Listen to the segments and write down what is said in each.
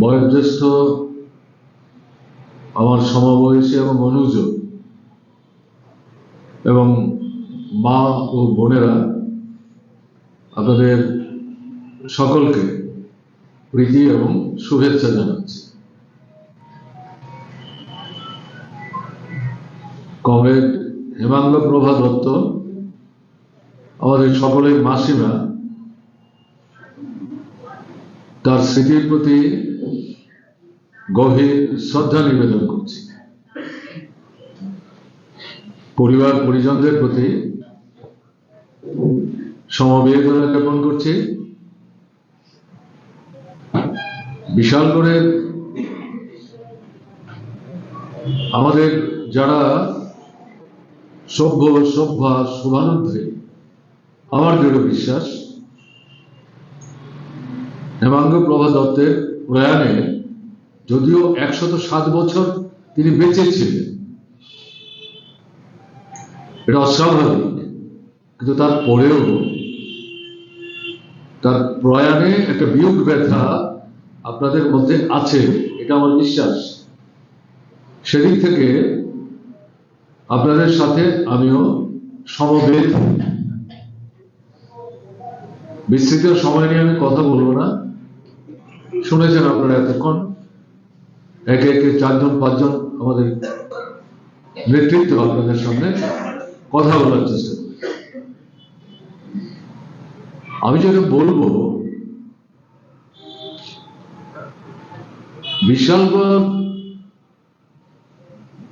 বয়োজ্যেষ্ঠ আমার সমবয়সী এবং অনুজ এবং মা ও বোনেরা, আপনাদের সকলকে প্রীতি এবং শুভেচ্ছা জানাচ্ছি। কমরেড হেমাঙ্গ প্রভা দত্ত আমাদের সকলের মাসিমা, তার স্মৃতির প্রতি গভীর শ্রদ্ধা নিবেদন করছি। পরিবার পরিজনদের প্রতি সমবেদনা জ্ঞাপন করছি। বিশালগড়ের আমাদের যারা সভ্য সভ্যা শুভানুধ্রী, আমার দৃঢ় বিশ্বাস হেমাঙ্গ প্রভা দত্তের প্রয়াণে যদিও 107 বছর তিনি বেঁচে ছিলেন, এটা অস্বাভাবিক, কিন্তু তারপরেও তার প্রয়াণে একটা বিয়োগ ব্যথা আপনাদের মধ্যে আছে, এটা আমার বিশ্বাস। সেদিক থেকে আপনাদের সাথে আমিও সমবেত। বিস্তৃত সময় নিয়ে আমি কথা বলবো না, শুনেছেন আপনারা এতক্ষণ। একে একে 4 জন 5 জন আমাদের নেতৃত্ব আপনাদের সামনে কথা বলার চেষ্টা করি। আমি যেটা বলবো, বিশালগড়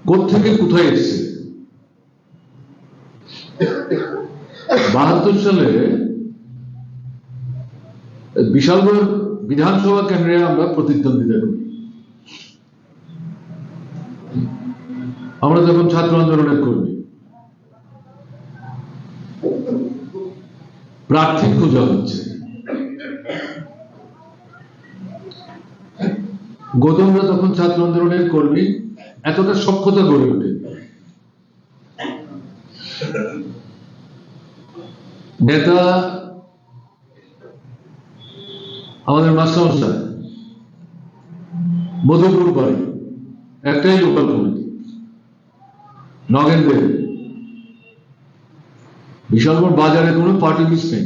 কোত্থেকে কোথায় এসেছে। 72 সালে বিশালগড় বিধানসভা কেন্দ্রে আমরা প্রতিদ্বন্দ্বিতা করি। আমরা যখন ছাত্র আন্দোলনের কর্মী, প্রার্থী খোঁজা হচ্ছে। গৌতমরা তখন ছাত্র আন্দোলনের কর্মী, এতটা সক্ষতা গড়ে ওঠে। নেতা আমাদের মাস্টারমশাই, মধুপুর বাড়ি, একটাই লোকাল কমিটি, নগেন্দ্র। বিশালগড় বাজারে কোনো পার্টি লিস্ট নেই,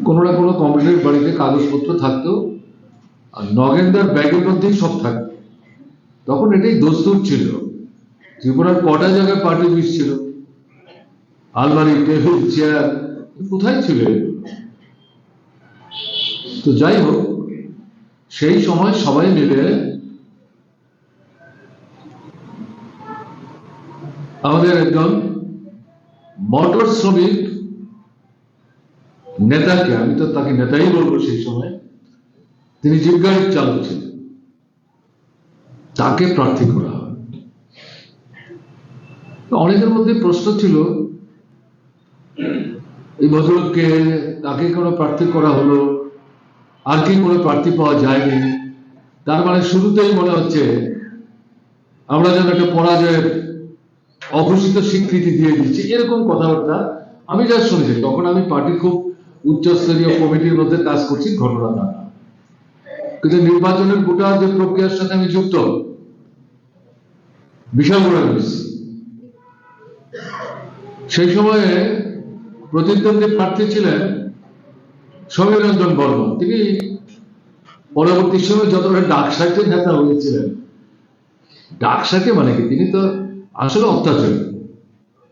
কোনো না কোনো কমিটির বাড়িতে কাগজপত্র থাকতো, আর নগেন্দ্র ব্যাগের মধ্যেই সব থাকতো। তখন এটাই দস্তুর ছিল। ত্রিপুরার কটা জায়গায় পার্টি লিস্ট ছিল, আলমারি, টেবিল, চেয়ার কোথায় ছিল? তো যাই হোক, সেই সময় সবাই মিলে আমাদের একজন মোটর শ্রমিক নেতাকে, আমি তো তাকে নেতাই বলবো, সেই সময় তিনি জিপ গাড়ির চালক ছিলেন, তাকে প্রার্থী করা হয়। অনেকের মধ্যে প্রশ্ন ছিল, এই ভদ্রলোককে, তাকে কোনো প্রার্থী করা হলো, আর কি কোনো প্রার্থী পাওয়া যায়নি? তার মানে শুরুতেই মনে হচ্ছে আমরা যেন একটা পরাজয়ের অঘোষিত স্বীকৃতি দিয়ে দিচ্ছি, এরকম কথাবার্তা আমি যা শুনেছি। তখন আমি পার্টির খুব উচ্চস্তরীয় কমিটির মধ্যে কাজ করছি, ঘটনা না। কিন্তু নির্বাচনের গোটা যে প্রক্রিয়ার সাথে আমি যুক্ত, বিশাল বড় হয়েছি। সেই সময়ে প্রতিদ্বন্দ্বী প্রার্থী ছিলেন সমীর রঞ্জন বর্মন। তিনি পরবর্তী সময়ে যতটা ডাকসাকে নেতা হয়েছিলেন। ডাকসাকে মানে কি, তিনি তো আসলে অত্যাচারী।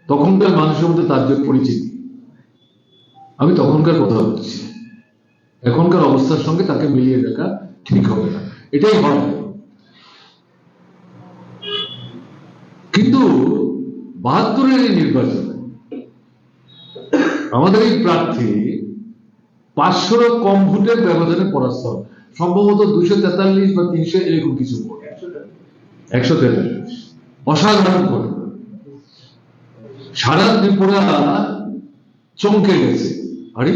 তখনকার মানুষের মধ্যে তার যে পরিচিতি, আমি তখনকার কথা বলছি, এখনকার অবস্থার সঙ্গে তাকে মিলিয়ে দেখা ঠিক হবে না, এটাই হয়। কিন্তু 72-এর এই নির্বাচনে আমাদের এই প্রার্থী 500-রও কম ভোটের ব্যবধানে পরাস্ত হয়। সম্ভবত 243 বা 300 এরকম কিছু ভোট, 143। অসাধারণ ঘটনা। সারা ত্রিপুরা চমকে গেছে। আরে,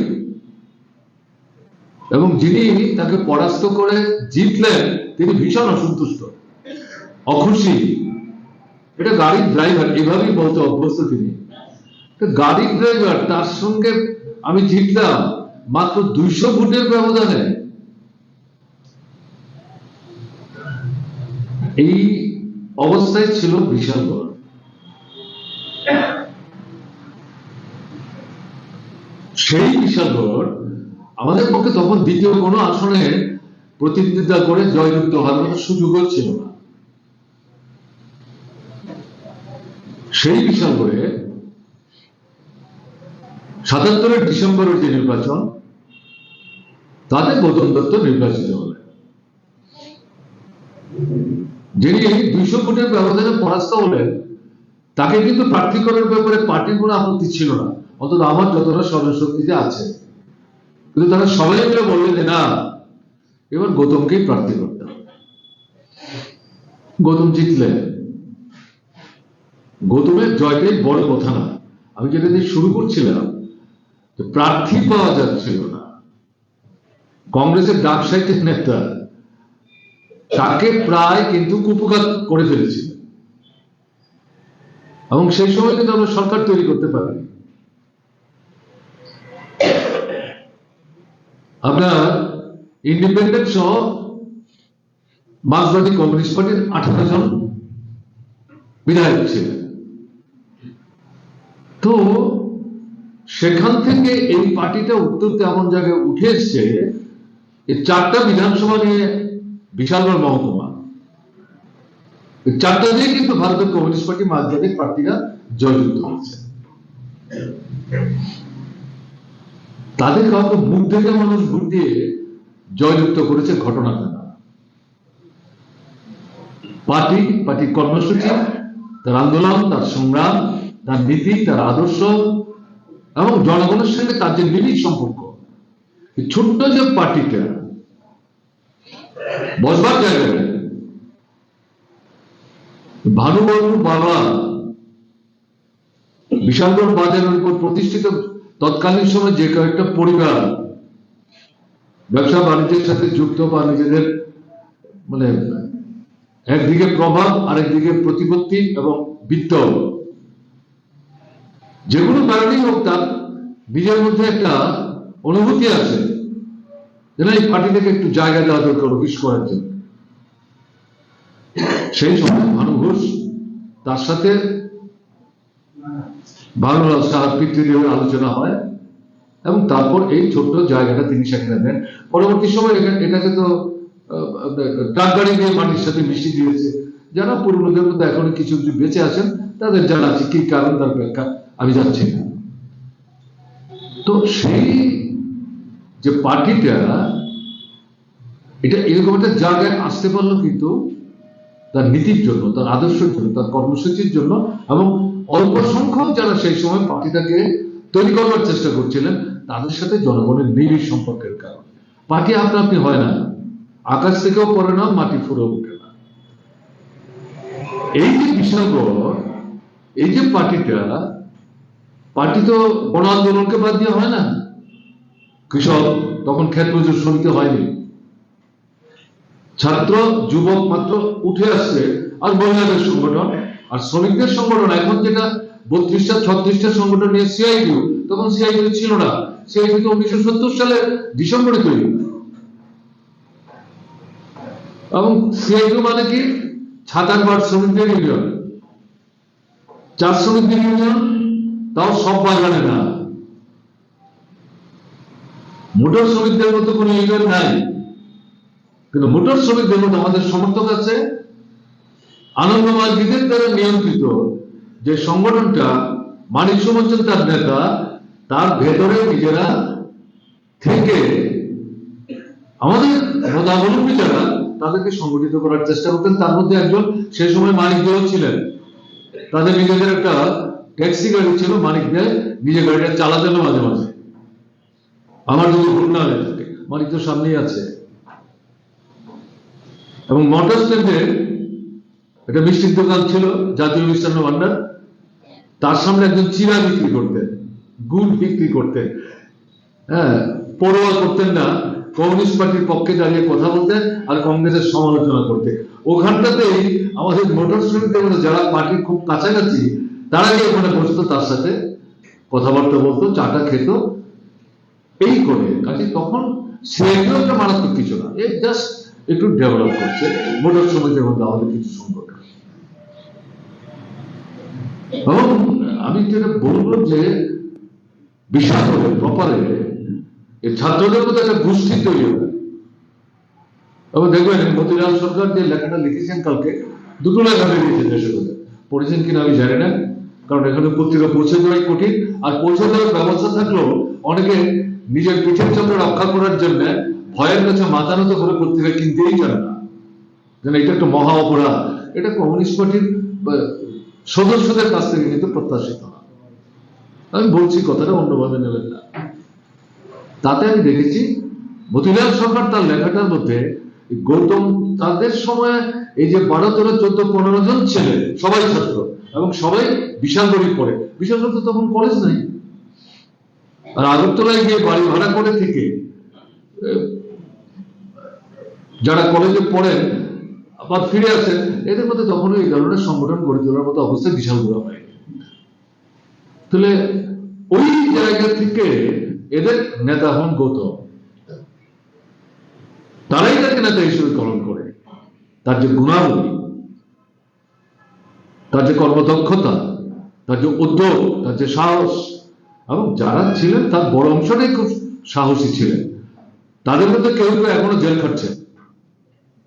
এবং যিনি তাকে পরাস্ত করে জিতলেন, তিনি ভীষণ অসন্তুষ্ট, অখুশি। এটা গাড়ির ড্রাইভার, এভাবেই বলতে অভ্যস্ত তিনি। গাড়ির ড্রাইভার, তার সঙ্গে আমি জিতলাম মাত্র 200 ভোটের ব্যবধানে। এই অবস্থায় ছিল বিশালগড়। সেই বিশালগড় আমাদের পক্ষে তখন দ্বিতীয় কোনো আসনে প্রতিদ্বন্দ্বিতা করে জয়যুক্ত হওয়ার মতো সুযোগও ছিল না। সেই বিশালগড়ে ৭৭-এর ডিসেম্বরের যে নির্বাচন, তাতে গৌতম দত্ত নির্বাচিত হলেন, যিনি ২০০ ভোটের ব্যবধানে পরাস্ত হলেন। তাকে কিন্তু প্রার্থী করার ব্যাপারে পার্টির কোনো আপত্তি ছিল না, অন্তত আমার যতটা স্মরণশক্তিতে আছে। কিন্তু তারা সবাই মিলে বললেন যে না, এবার গৌতমকেই প্রার্থী করতে হবে। গৌতম জিতলেন। গৌতমের জয়টাই বড় কথা না। আমি যেটা দিয়ে শুরু করছিলাম, প্রার্থী পাওয়া যাচ্ছিল না। কংগ্রেসের ডাক সাহিত্যের নেতা তাকে প্রায় কিন্তু কুপঘাত করে ফেলেছিল, এবং সেই সময় কিন্তু আমরা সরকার তৈরি করতে পারিনি। আপনার ইন্ডিপেন্ডেন্ট সহ মার্ক্সবাদী কমিউনিস্ট পার্টির 18 জন বিধায়ক ছিলেন। তো সেখান থেকে এই পার্টিটা উত্তরতে এমন জায়গায় উঠে এসছে, এই 4টা বিধানসভা নিয়ে বিশালগড় মহকুমা, এই 4টা দিয়ে কিন্তু ভারতের কমিউনিস্ট পার্টি মার্ক্সবাদী প্রার্থীরা জয়যুক্ত হয়েছে। তাদের কাউকে মুখ দেখে মানুষ ভোট দিয়ে জয়যুক্ত করেছে ঘটনাটা না। পার্টির কর্মসূচি, তার আন্দোলন, তার সংগ্রাম, তার নীতি, তার আদর্শ এবং জনগণের সঙ্গে তার যে নিবিড় সম্পর্ক, ছোট্ট যে পার্টিটা বসবার জায়গায় ভানুবাবুর বাবা বিশালগড় বাজারের উপর প্রতিষ্ঠিত তৎকালীন সময় যে কয়েকটা পরিবার ব্যবসা বাণিজ্যের সাথে যুক্ত বা নিজেদের মানে একদিকে প্রভাব আরেকদিকে প্রতিপত্তি এবং বিত্ত, যেগুলো কারণেই হোক তার নিজের মধ্যে একটা অনুভূতি আছে যে না, এই পার্টি থেকে একটু জায়গা দেওয়া দরকার অফিস করার জন্য। সেই সময় ভানু ঘোষ, তার সাথে ভানুলাল সাহার পিতৃদেবের আলোচনা হয় এবং তারপর এই ছোট্ট জায়গাটা তিনি সেখানে দেন। পরবর্তী সময় এটাকে তো ট্রাক গাড়ি দিয়ে মাটির সাথে মিশিয়ে দিয়েছে। যারা পুরনোদের মধ্যে এখন কিছু কিছু বেঁচে আছেন তাদের জানা আছে কি কারণ, তার ব্যাখ্যা আমি যাচ্ছি না। তো সেই যে পার্টিটা এটা এরকম একটা জায়গায় আসতে পারলো কিন্তু তার নীতির জন্য, তার আদর্শের জন্য, তার কর্মসূচির জন্য, এবং অল্প সংখ্যক যারা সেই সময় পার্টিটাকে তৈরি করবার চেষ্টা করছিলেন তাদের সাথে জনগণের নিবিড় সম্পর্কের কারণে। পার্টি আপনা আপনি হয় না, আকাশ থেকেও পড়ে না, মাটি ফুরে ওঠে না। এই যে বিশালগড়, এই যে পার্টি তো গণ আন্দোলনকে বাদ দিয়ে হয় না। কৃষক তখন ক্ষেত মজুর সমিতি হয়নি, ছাত্র যুবক মাত্র উঠে আসছে, আর মহিলাদের সংগঠন আর শ্রমিকদের সংগঠন, এখন যেটা 32টা 36টা সংগঠন নিয়ে সিআইটিউ, তখন সিআইটিউ ছিল না। সিআইটিউ তো 1970 সালের ডিসেম্বরে তৈরি। এবং সিআইটিউ মানে কি? ছাতার বার শ্রমিকদের ইউনিয়ন, চা শ্রমিকদের ইউনিয়ন, তাও সব বাগানে না। মোটর শ্রমিকদের মতো কোন ইউনিয়ন নাই, কিন্তু মোটর শ্রমিকদের মতো আমাদের সমর্থক আছে। আনন্দ মার্গীদের দ্বারা নিয়ন্ত্রিত যে সংগঠনটা, মানিক সুমঞ্চন তার নেতা, তার ভেতরে নিজেরা থেকে আমাদের মতাবলম্বী যারা তাদেরকে সংগঠিত করার চেষ্টা করতেন। তার মধ্যে একজন সেই সময় মানিক দেও ছিলেন। তাদের নিজেদের একটা ট্যাক্সি গাড়ি ছিল, মানিক দে নিজে গাড়িটা চালাতেন মাঝে মাঝে। আমার যদি ভুল না হয়ে থাকে, মানিক তো সামনেই আছে। এবং মোটর স্ট্যান্ডে একটা মিষ্টির দোকান ছিল, জাতীয় মিষ্টান্ন ভান্ডার, তার সামনে একজন চিরা বিক্রি করতেন, গুড় বিক্রি করতেন। হ্যাঁ, পরোয়া করতেন না, কমিউনিস্ট পার্টির পক্ষে দাঁড়িয়ে কথা বলতেন আর কংগ্রেসের সমালোচনা করতেন। ওখানটাতেই আমাদের মোটর শ্রমিকদের মধ্যে যারা পার্টির খুব কাছাকাছি, তারা গিয়ে ওখানে বসতো, তার সাথে কথাবার্তা বলতো, চাটা খেত, এই করে। কাজে তখন সেগুলো একটা মারাত্মক কিছু না, এই জাস্ট একটু ডেভেলপ করছে মোটর সমিতির মধ্যে আমাদের কিছু সংগঠন। এবং আমি যেটা বলবো যে বিশাল করে প্রপারে এই ছাত্রদের মধ্যে একটা গোষ্ঠী তৈরি হবে। এবং দেখবেন মতিলাল সরকার যে লেখাটা লিখেছেন কালকে, দুটো লেখা বেরিয়েছে দেশের মধ্যে, পড়েছেন কিনা আমি জানি না, কারণ এখানে পত্রিকা পৌঁছে দেওয়াই কঠিন। আর পৌঁছে দেওয়ার ব্যবস্থা থাকলেও অনেকে নিজের পিঠের চন্দ্র রক্ষা করার জন্য ভয়ের কাছে মাথা নত করে পত্রিকা কিনতেই জানে না, যেন এটা একটা মহা অপরাধ। এটা কমিউনিস্ট পার্টির সদস্যদের কাছ থেকে কিন্তু প্রত্যাশিত না। আমি বলছি কথাটা অন্যভাবে নেবেন না। তাতে আমি দেখেছি মতিলাল সরকার তার লেখাটার মধ্যে গৌতম তাদের সময় এই যে 12, 13, 14, 15 জন ছেলে সবাই ছাত্র এবং সবাই বিশালগড়ি পড়ে। বিশালগড় তো তখন কলেজ নাই, আর আগরতলায় গিয়ে বাড়ি ভাড়া করে থেকে যারা কলেজে পড়েন আবার ফিরে আসেন, এদের মধ্যে তখন এই ধরনের সংগঠন গড়ে তোলার মতো অবস্থা বিশাল বড় হয়। তাহলে ওই জায়গা থেকে এদের নেতা হন গৌতম, তারাই তাকে নেতা হিসেবে গ্রহণ করে। তার যে গুণাবলী, তার যে কর্মদক্ষতা, তার যে উদ্যোগ, তার যে সাহস, এবং যারা ছিলেন তার বড় অংশটাই খুব সাহসী ছিলেন। তাদের মধ্যে কেউ কেউ এখনো জেল খাটছে,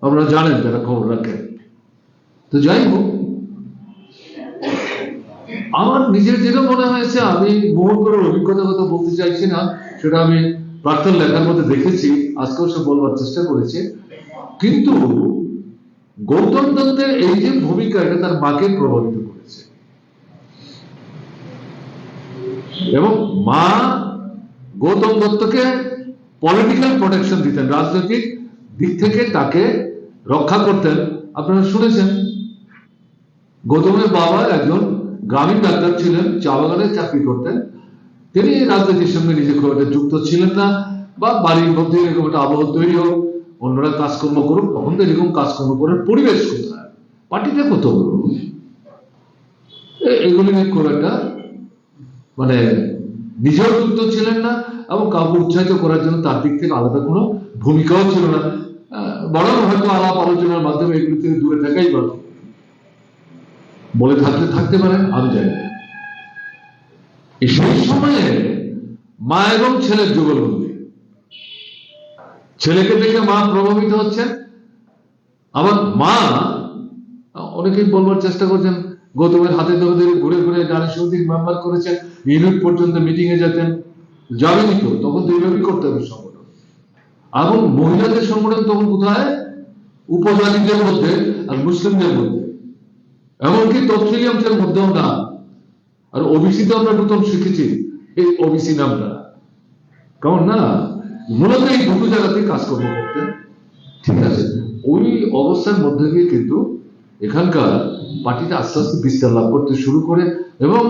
আপনারা জানেন যারা খবর রাখেন। তো যাই হোক, আমার নিজের যেটা মনে হয়েছে, আমি মোহন করার অভিজ্ঞতার কথা বলতে চাইছি না, সেটা আমি প্রাক্তন লেখার মধ্যে দেখেছি, আজকেও সে বলবার চেষ্টা করেছে। কিন্তু গৌতম দত্তের এই যে ভূমিকা, এটা তার মাকে প্রভাবিত করেছে। এবং মা গৌতম দত্তকে পলিটিক্যাল প্রোটেকশন দিতেন, রাজনৈতিক দিক থেকে তাকে রক্ষা করতেন। আপনারা শুনেছেন গৌতমের বাবা একজন গ্রামীণ ডাক্তার ছিলেন, চা বাগানে চাকরি করতেন। তিনি রাজনীতির সঙ্গে নিজে খুব একটা যুক্ত ছিলেন না, বা বাড়ির মধ্যে এরকম একটা আবহ তৈরি হোক, অন্যরা কাজকর্ম করুক, তখন তো এরকম কাজকর্ম করার পরিবেশ কোথায়, পার্টিটা কত বড়, এগুলি খুব একটা মানে নিজেও যুক্ত ছিলেন না, এবং কাউকে উৎসাহিত করার জন্য তার দিক থেকে আলাদা কোনো ভূমিকাও ছিল না। বরং হয়তো আলাপ আলোচনার মাধ্যমে এগুলি থেকে দূরে থাকাই ভালো, বলে থাকতে পারেন, আমি জানি না। সেই সময়ে মা এবং ছেলের যুগলবন্দি, ছেলেকে দেখে মা প্রভাবিত হচ্ছেন। আবার মা, অনেকেই বলবার চেষ্টা করছেন, গৌতমের হাতে ধরে ধরে ঘুরে ঘুরে নারী সমিতির মেম্বার করেছেন, ইউনিট পর্যন্ত মিটিং এ যেতেন। যাবেনি তো, তখন তো এইভাবেই করতে হবে সংগঠন। এবং মহিলাদের সংগঠন তখন কোথায়, উপজাতিদের মধ্যে আর মুসলিমদের মধ্যে, এমনকি তফসিলি অংশের মধ্যেও না। আর ওবিসি তো আমরা প্রথম শিখেছি এই ওবিসি নামটা, কারণ না মূলত এই দুটো জায়গাতে কাজকর্ম করতে। ঠিক আছে, ওই অবস্থার মধ্যে দিয়ে কিন্তু এখানকার পার্টিটা আস্তে আস্তে বিস্তার লাভ করতে শুরু করে। এবং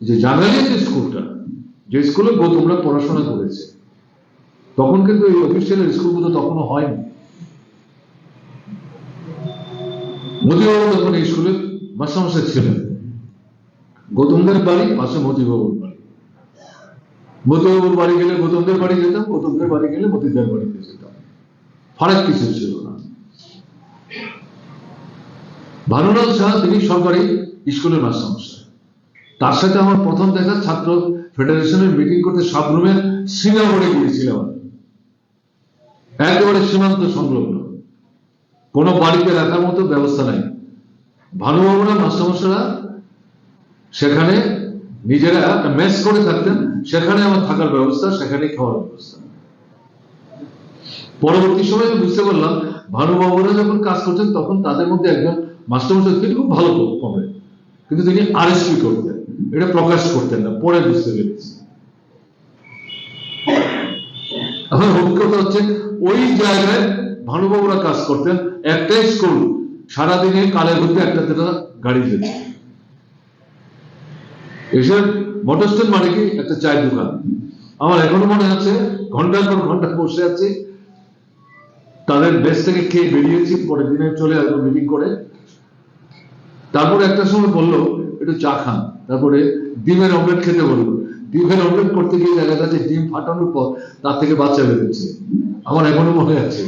যে জানালিয়া যে স্কুলটা, যে স্কুলে গৌতমরা পড়াশোনা করেছে, তখন কিন্তু এই অফিসিয়াল স্কুলগুলো তখনও হয়নি। মতিবাবু তখন এই স্কুলে মাস্টারমশাই ছিলেন। গৌতমদের বাড়ি পাশে মতিবাবুর বাড়ি, মতিবাবুর বাড়ি গেলে গৌতমদের বাড়ি যেতাম, গৌতমদের বাড়ি গেলে মতিদের বাড়িতে যেতাম, ফারাক কিছু ছিল না। ভানুলাল শাহ তিনি সরকারি স্কুলের মাস্টারমশাই। তার সাথে আমার প্রথম দেখা ছাত্র ফেডারেশনের মিটিং করতে সাবরুমের শ্রীনগরে গিয়েছিলাম। একেবারে সীমান্ত সংলগ্ন, কোনো বাড়িতে রাখার মতো ব্যবস্থা নাই। ভানুবাবুরা মাস্টারমশাইরা সেখানে নিজেরা একটা মেস করে থাকতেন, সেখানে আমার থাকার ব্যবস্থা, সেখানে খাওয়ার ব্যবস্থা। পরবর্তী সময়ে বুঝতে পারলাম ভানুবাবুরা যখন কাজ করতেন তখন তাদের মধ্যে একজন মাস্টারমশাই তিনি খুব ভালো কমে, কিন্তু তিনি আরএসপি করতেন, এটা প্রকাশ করতেন না, পরে বুঝতে পেরেছি। আমার অভিজ্ঞতা হচ্ছে ওই জায়গায় ভানুবাবুরা কাজ করতেন, একটাই স্কুল, সারাদিনে কালের মধ্যে একটা গাড়ি যেত। এসব মোটর স্ট্যান্ড মানে কি একটা চায়ের দোকান। আমার এখনো মনে আছে, ঘন্টার পর ঘন্টা বসে আছি, তাদের বেস থেকে খেয়ে বেরিয়েছি, পরের দিনে চলে আসবো মিটিং করে। তারপরে একটা সময় বললো একটু চা খান, তারপরে ডিমের অমলেট খেতে বললো। ডিমের অমলেট করতে গিয়ে দেখা যাচ্ছে ডিম ফাটানোর পর তার থেকে বাচ্চা বেরোচ্ছে। আমার এখনো মনে আছে।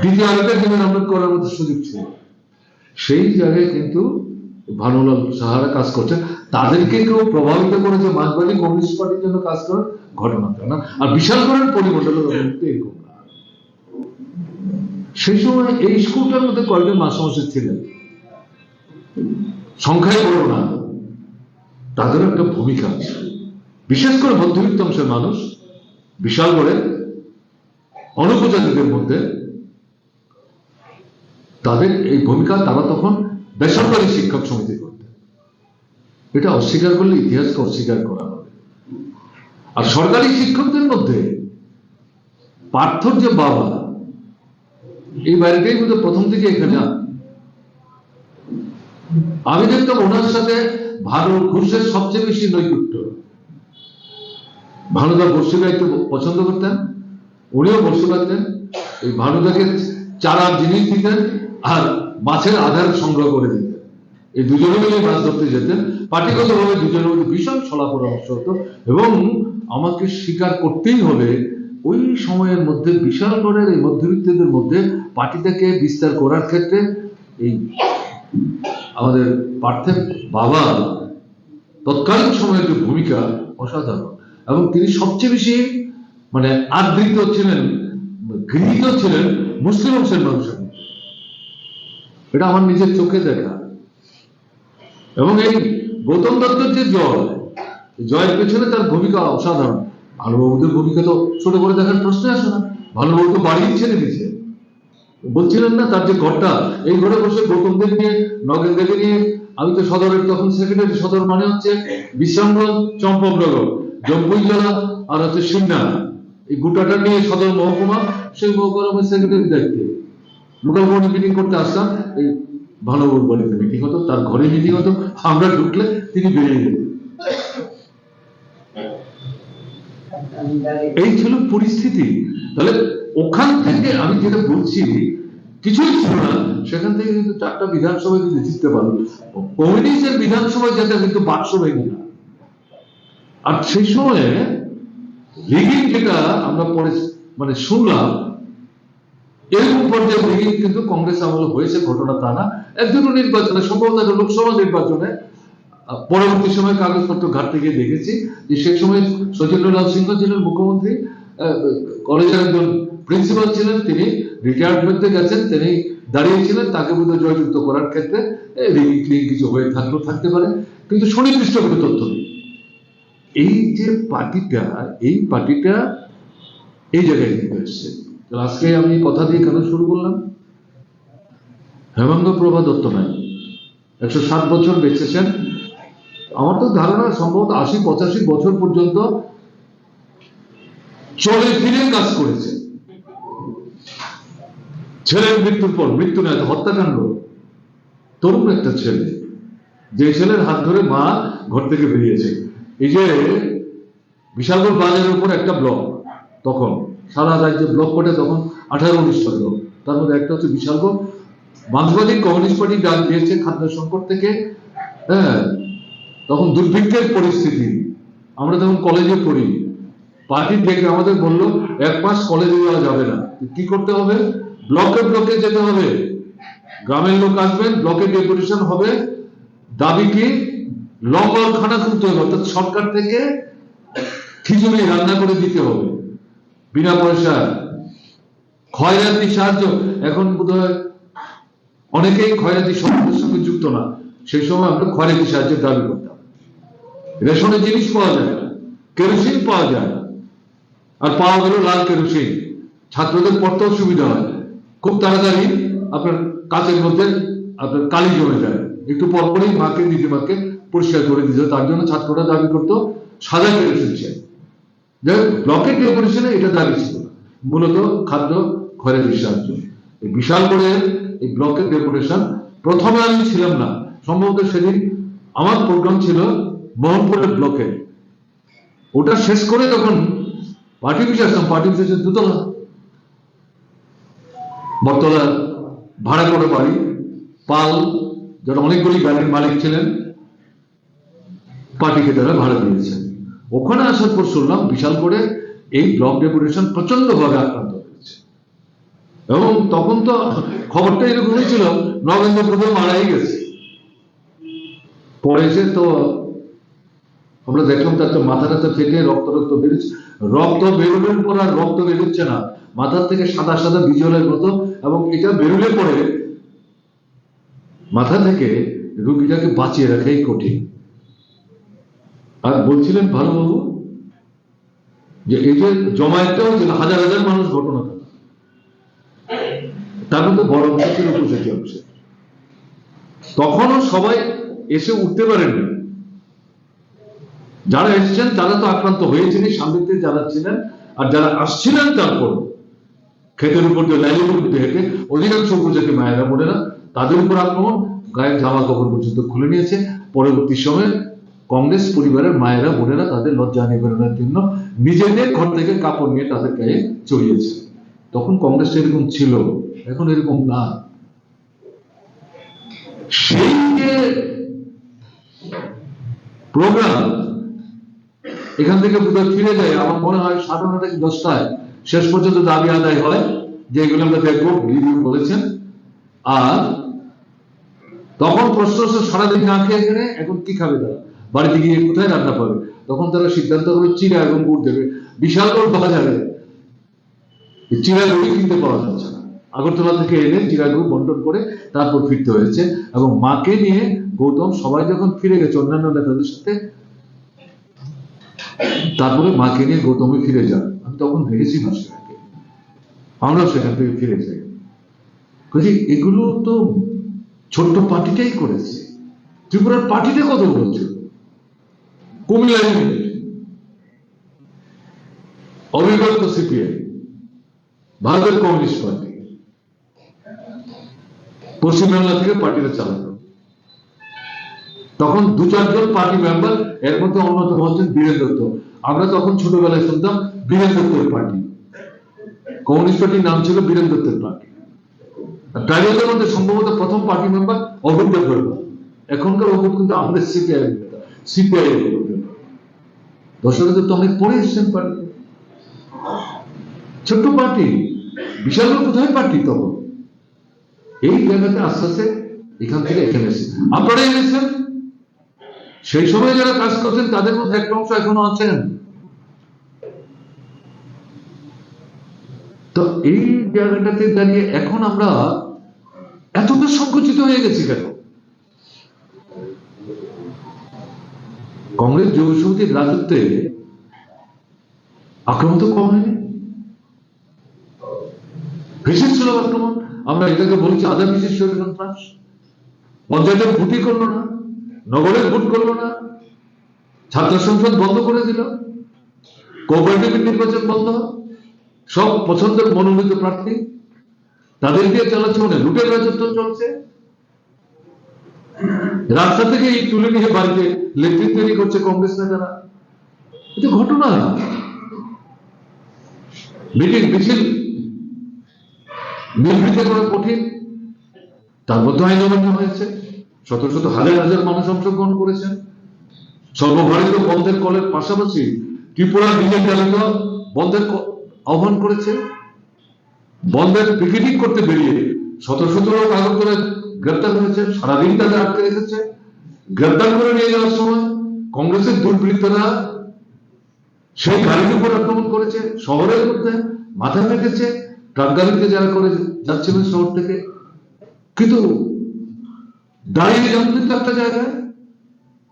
দ্বিতীয় আরেকটা ডেভেলপমেন্ট করার মতো সুযোগ ছিল। সেই জায়গায় কিন্তু ভানুলাল সাহারা কাজ করছেন, তাদেরকে কেউ প্রভাবিত করেছে মার্কসবাদী কমিউনিস্ট পার্টির জন্য কাজ করার ঘটনাটা না। আর বিশালগড়ের পরিমণ্ডলের মধ্যে এরকম না। সেই সময় এই স্কুলটার মধ্যে কয়েকজন মাস্টারমশাই ছিলেন, সংখ্যায় বড় না, তাদের একটা ভূমিকা আছে, বিশেষ করে মধ্যবিত্ত অংশের মানুষ বিশালগড়ের অনুপজাতিদের মধ্যে তাদের এই ভূমিকা। তারা তখন বেসরকারি শিক্ষক সমিতি করতেন, এটা অস্বীকার করলে ইতিহাসকে অস্বীকার করা হবে। আর সরকারি শিক্ষকদের মধ্যে পার্থর যে বাবা, এই বাড়িটাই কিন্তু প্রথম থেকে এখানে আমি দেখতাম ওনার সাথে ভানু ঘোষের সবচেয়ে বেশি নৈকট্য। ভানুদা বর্ষি গাইতে পছন্দ করতেন, উনিও বর্ষি গাইতেন। এই ভানুদাকে চারা জিনিস দিতেন আর মাছের আধার সংগ্রহ করে দিতেন। এই দুজনে মিলে মাছ ধরতে যেতেন। পার্টিগতভাবে দুজনের মধ্যে ভীষণ ছলা পরামর্শ হতো। এবং আমাকে স্বীকার করতেই হবে, ওই সময়ের মধ্যে বিশালগড়ের এই মধ্যবিত্তদের মধ্যে পার্টিটাকে বিস্তার করার ক্ষেত্রে এই আমাদের পার্থের বাবা তৎকালীন সময়ের যে ভূমিকা অসাধারণ। এবং তিনি সবচেয়ে বেশি মানে আদৃত ছিলেন, গৃহীত ছিলেন মুসলিম অংশের মানুষের মধ্যে। এটা আমার নিজের চোখে দেখা। এবং এই গৌতম দত্তের যে জয়ের পেছনে তার ভূমিকা অসাধারণ। ভানুবাবুদের ভূমিকা তো ছোট করে দেখার প্রশ্ন আসে না। ভানুবাবু তো বাড়ি ছেড়ে দিয়েছে, বলছিলেন না তার যে ঘরটা, এই ঘরে বসে গৌতমদের নিয়ে, নগেনদেরকে নিয়ে, আমি তো সদরের তখন সেক্রেটারি, সদর মানে হচ্ছে বিশ্রামগঞ্জ, চম্পকনগর, জম্পুইজলা আর হচ্ছে সিমনা, এই গোটাটা নিয়ে সদর মহকুমা, সেই মহকুমার সেক্রেটারি দায়িত্বে লোকাল বোর্ডে মিটিং করতে আসতাম। এই ভানুবাবুর বাড়িতে মিটিং হতো, তার ঘরে মিটিং হতো, আমরা ঢুকলে তিনি বেরিয়ে যেতেন। এই ছিল পরিস্থিতি। তাহলে ওখান থেকে আমি যেটা বলছি, কিছুই ছিল না, সেখান থেকে কিন্তু 4টা বিধানসভায় যদি জিততে পারলো। কমিউনিস্টের বিধানসভায় যেটা কিন্তু বাক্স ভেঙে না। আর সেই সময়ে রিগিং যেটা আমরা পরে মানে শুনলাম, এরকম পর্যায়ে রিগিং কিন্তু কংগ্রেস আমলে হয়েছে, ঘটনা তা না। একজন নির্বাচনে, সম্ভবত লোকসভা নির্বাচনে, পরবর্তী সময় কাগজপত্র ঘাটতে গিয়ে দেখেছি যে সেই সময় সচিন্দ্রলাল সিংহ ছিলেন মুখ্যমন্ত্রী, কলেজের একজন প্রিন্সিপাল ছিলেন, তিনি রিটায়ারমেন্টে গেছেন, তিনি দাঁড়িয়েছিলেন, তাকে বোধহয় জয়যুক্ত করার ক্ষেত্রে রিগিং ক্লিং কিছু হয়ে থাকতে পারে, কিন্তু সুনির্দিষ্ট কোনো তথ্য নেই। এই যে পার্টিটা, এই পার্টিটা এই জায়গায় কিন্তু এসছে। আজকে আমি কথা দিয়ে কেন শুরু করলাম, হেমন্ত প্রভা দত্ত নাই 107 বছর বেঁচেছেন। আমার তো ধারণা সম্ভবত 80-85 বছর পর্যন্ত চলে ফিরে কাজ করেছে। ছেলের মৃত্যুর পর, মৃত্যু নয় হত্যাকাণ্ড, তরুণ একটা ছেলে, যে ছেলের হাত ধরে মা ঘর থেকে বেরিয়েছে। এই যে বিশালগড় বাজারের উপর একটা ব্লক, তখন সারা রাজ্যে ব্লক করে, তখন 18-19টা ব্লক, তার মধ্যে একটা হচ্ছে বিশালগড়। মার্কসবাদী কমিউনিস্ট পার্টি ডাক দিয়েছে খাদ্য সংকট থেকে। হ্যাঁ, তখন দুর্ভিক্ষের পরিস্থিতি, আমরা তখন কলেজে পড়ি, পার্টি দেখে আমাদের বললো 1 মাস কলেজে যাওয়া যাবে না, কি করতে হবে, ব্লকে ব্লকে যেতে হবে, গ্রামের লোক আসবেন, ব্লকে ডেপুটেশন হবে, দাবি কি, লঙ্গরখানা খুলতে হবে, অর্থাৎ সরকার থেকে খিচুড়ি রান্না করে দিতে হবে বিনা পয়সা, খয়রাতি সাহায্য। এখন বোধহয় অনেকেই খয়রাতি সমাজের সঙ্গে যুক্ত না, সেই সময় আমরা খয়রাতি সাহায্যের দাবি করতাম। রেশনের জিনিস পাওয়া যায় না, কেরোসিন পাওয়া যায় না, আর পাওয়া গেল লাল কেরোসিন, ছাত্রদের পড়তেও সুবিধা হয়, খুব তাড়াতাড়ি আপনার কাচের মধ্যে আপনার কালি জমে যায়, একটু পরপরই মাকে নিজেমাকে পরিষ্কার করে দিত। তার জন্য ছাত্ররা দাবি করতো সাদা কেরোসিন চাই। ব্লকের ডেপুটেশনে এটা দাবি ছিল না, মূলত খাদ্য খয়রাতি সাহায্য। বিশাল করে এই ব্লকের ডেপুটেশন, প্রথমে আমি ছিলাম না, সম্ভবত সেদিন আমার প্রোগ্রাম ছিল মোহনপুরের ব্লকে, ওটা শেষ করে তখন পার্টি অফিসে আসলাম। পার্টি অফিসে 2তলা, বটতলা ভাড়া করে বাড়ি, পাল যারা অনেকগুলি গাড়ির মালিক ছিলেন, পার্টিকে তারা ভাড়া দিয়েছেন। ওখানে আসার পর শুনলাম বিশাল করে এই ব্লক ডেপুটেশন প্রচন্ড ভাবে আক্রান্ত হয়েছে। এবং তখন তো খবরটা এরকমই ছিল, নগেন্দ্র প্রথম মারাই গেছে। পরে যে তো আমরা দেখলাম তার তো মাথাটা তো ফেটে রক্ত রক্ত বেরোচ্ছে, রক্ত বেরোনোর পর আর রক্ত বেরোচ্ছে না, মাথার থেকে সাদা সাদা বিজলের মতো, এবং এটা বেরোলে পরে মাথা থেকে রোগীটাকে বাঁচিয়ে রাখাই কঠিন। আর বলছিলেন ভালোবাবু যে এই যে জমায়েতটা হয়েছিল হাজার হাজার মানুষ, ঘটনাটা তার মধ্যে বড় অংশের উপজাতি অংশে, তখনও সবাই এসে উঠতে পারেননি। যারা এসেছেন তারা তো আক্রান্ত হয়েছেন, সামনে যারা ছিলেন, আর যারা আসছিলেন তারপর ক্ষেতের উপর দিয়ে লাইনের উপর দিয়ে হেঁটে অধিকাংশ উপজাতি মায়েরা বোনেরা, তাদের উপর আক্রমণ, গায়ের জামা কাপড় পর্যন্ত খুলে নিয়েছে। পরবর্তী সময়ে কংগ্রেস পরিবারের মায়েরা বোনেরা তাদের লজ্জা নিবারণের জন্য নিজেদের ঘর থেকে কাপড় নিয়ে তাদের গায়ে চড়িয়েছে। তখন কংগ্রেস এরকম ছিল, এখন এরকম না। সেই যে প্রোগ্রাম এখান থেকে বোধহয় ফিরে যায়, আমার মনে হয় 9:30 থেকে 10টায় শেষ পর্যন্ত দাবি আদায় হয়, যে এগুলো আমরা দেখবো, রিভিউ বলেছেন। আর তখন প্রশ্ন সারাদিন না খেয়ে গেলে এখন কি খাবে তারা, বাড়িতে গিয়ে কোথায় রান্না পাবে? তখন তারা সিদ্ধান্ত করে চিড়া এবং গুড় দেবে। বিশাল বড় বাজারে চিড়া গুড়ি কিনতে পাওয়া যাচ্ছে না, আগরতলা থেকে এনে চিড়া গুড় বন্টন করে তারপর ফিরতে হয়েছে। এবং মাকে নিয়ে গৌতম সবাই যখন ফিরে গেছে অন্যান্য নেতাদের সাথে, তারপরে মাকে নিয়ে গৌতমে ফিরে যান। আমি তখন ভেবেছি সেখানে আমরাও সেখান থেকে ফিরে যাই। এগুলো তো ছোট্ট পার্টিটাই করেছে, ত্রিপুরার পার্টিটা কত বলছে, কুমিল্লা অবিভক্ত সিপিআই, ভারতের কমিউনিস্ট পার্টি, পশ্চিমবাংলা থেকে পার্টিটা চালানো। তখন 2-4 জন পার্টি মেম্বার, এর মধ্যে অন্যতম হচ্ছেন বীরেন দত্ত। আমরা তখন ছোটবেলায় শুনতাম বীরেন দত্তের পার্টি, কমিউনিস্ট পার্টির নাম ছিল বীরেন দত্তের পার্টি। ট্রাইবালদের মধ্যে সম্ভবত প্রথম পার্টি মেম্বার অভূত দেববর্মা। এখনকার অভূত কিন্তু আমাদের সিপিআই সিপিআই দশরথ তো অনেক পরে এসছেন পার্টি, ছোট্ট পার্টি, বিশাল কোথায় পার্টি তখন। এই জায়গাতে আস্তে আস্তে এখান থেকে এখানে এসে আপনারা এনেছেন। সেই সময় যারা কাজ করছেন তাদের মধ্যে একটা অংশ এখনো আছেন। তো এই জায়গাটাতে দাঁড়িয়ে এখন আমরা এতটা সংকুচিত হয়ে গেছি কেন? কংগ্রেস যুব সমিতির রাজত্বে আক্রমণ তো কম হয়নি, ভীষণ ছিল আক্রমণ। আমরা এটাকে বলছি আধা বিশেষ সন্ত্রাস। পঞ্চায়েতের ভোটই করলো না, নগরের ভোট করলো না, ছাত্র সংসদ বন্ধ করে দিল, কোঅপারেটিভ নির্বাচন বন্ধ, সব পছন্দের মনোনীত প্রার্থী তাদের দিয়ে চালাচ্ছে, মানে লুটের রাজত্ব চলছে। রাস্তা থেকে এই তুলে নিয়ে বাড়িতে লেট্রিন তৈরি করছে কংগ্রেস নেতারা। এটা ঘটনা। মিটিং মিছিল নির্বিঘ্নে করা কঠিন, তার মধ্যে আইন অমান্য হয়েছে, শত শত হাজার হাজার মানুষ অংশগ্রহণ করেছেন। সর্বভারতীয় বন্ধের কলের পাশাপাশি ত্রিপুরা নিজের চালিত বন্ধের আহ্বান করেছে। বন্ধের পিকেটিং করতে বেরিয়ে শত শত লোক আগরতলায় গ্রেপ্তার হয়েছে, সারাদিন তাদের আটকে রেখেছে। গ্রেপ্তার করে নিয়ে যাওয়ার সময় কংগ্রেসের দুর্বৃত্তরা সেই গাড়ির উপর আক্রমণ করেছে, শহরের মধ্যে মাথা ফেটেছে ট্রাক গাড়িতে যারা করে যাচ্ছিলেন শহর থেকে। কিন্তু দাঁড়িয়ে যাচ্ছেন তো একটা জায়গায়,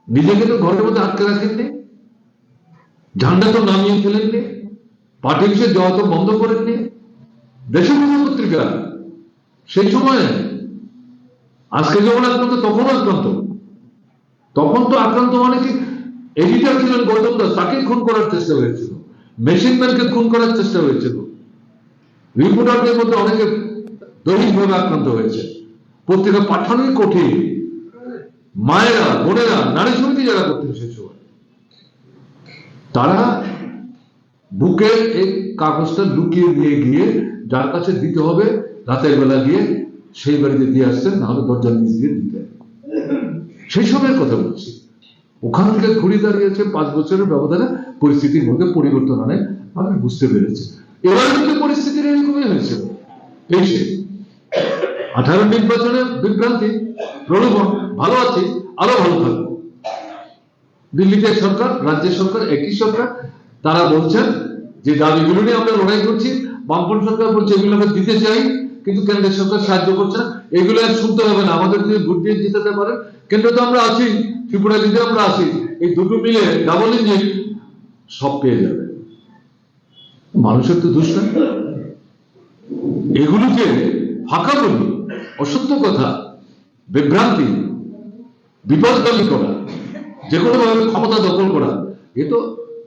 নিজেকে তো ঘরের মধ্যে আটকে রাখেননি, ঝান্ডা তো নামিয়ে ফেলেননি, পার্টি অফিসে যাওয়া তো বন্ধ করেননি। দেশবন্ধু পত্রিকা সেই সময়, আজকে যখন আক্রান্ত তখনও আক্রান্ত। তখন তো আক্রান্ত মানে কি, এডিটর ছিলেন গৌতম দাস, তাকে খুন করার চেষ্টা হয়েছিল, মেশিন ম্যানকে খুন করার চেষ্টা হয়েছিল, রিপোর্টারদের মধ্যে অনেকে দৈহিকভাবে আক্রান্ত হয়েছে। পত্রিকা পাঠানোই কঠিন। মায়েরা বোনেরা নারী সমিতি যারা করতেন সেই সময়, তারা বুকে এই কাগজটা লুকিয়ে দিয়ে গিয়ে যার কাছে দিতে হবে রাতের বেলা গিয়ে সেই বাড়িতে দিয়ে আসতেন, নাহলে দরজার নিচ দিয়ে দিতেন। সেই সময়ের কথা বলছি। ওখান থেকে ঘুরে দাঁড়িয়েছে 5 বছরের ব্যবধানে পরিস্থিতির মধ্যে পরিবর্তন আনে আমি বুঝতে পেরেছি। এবার কিন্তু পরিস্থিতির এরকমই হয়েছিল। 18 নির্বাচনে বিভ্রান্তি, প্রলোভন, ভালো আছে, আরো ভালো থাকবো। দিল্লিতে সরকার, রাজ্যের সরকার একই সরকার, তারা বলছেন যে দাবিগুলো নিয়ে আমরা লড়াই করছি। বামপন্থী সরকার বলছে এগুলো আমরা দিতে চাই, কিন্তু কেন্দ্রের সরকার সাহায্য করছে না। এগুলো আর শুনতে হবে না, আমাদের যদি ভোট দিয়ে জিতাতে পারে, কেন্দ্রে তো আমরা আছি, ত্রিপুরা দিতে আমরা আছি, এই দুটো মিলে ডাবল ইঞ্জিন সব পেয়ে যাবে। মানুষের তো দোষ না। এগুলোকে ফাঁকা বলি, অসত্য কথা, বিভ্রান্তি, বিপদগামী করা, যে কোনো ভাবে ক্ষমতা দখল করা, এ তো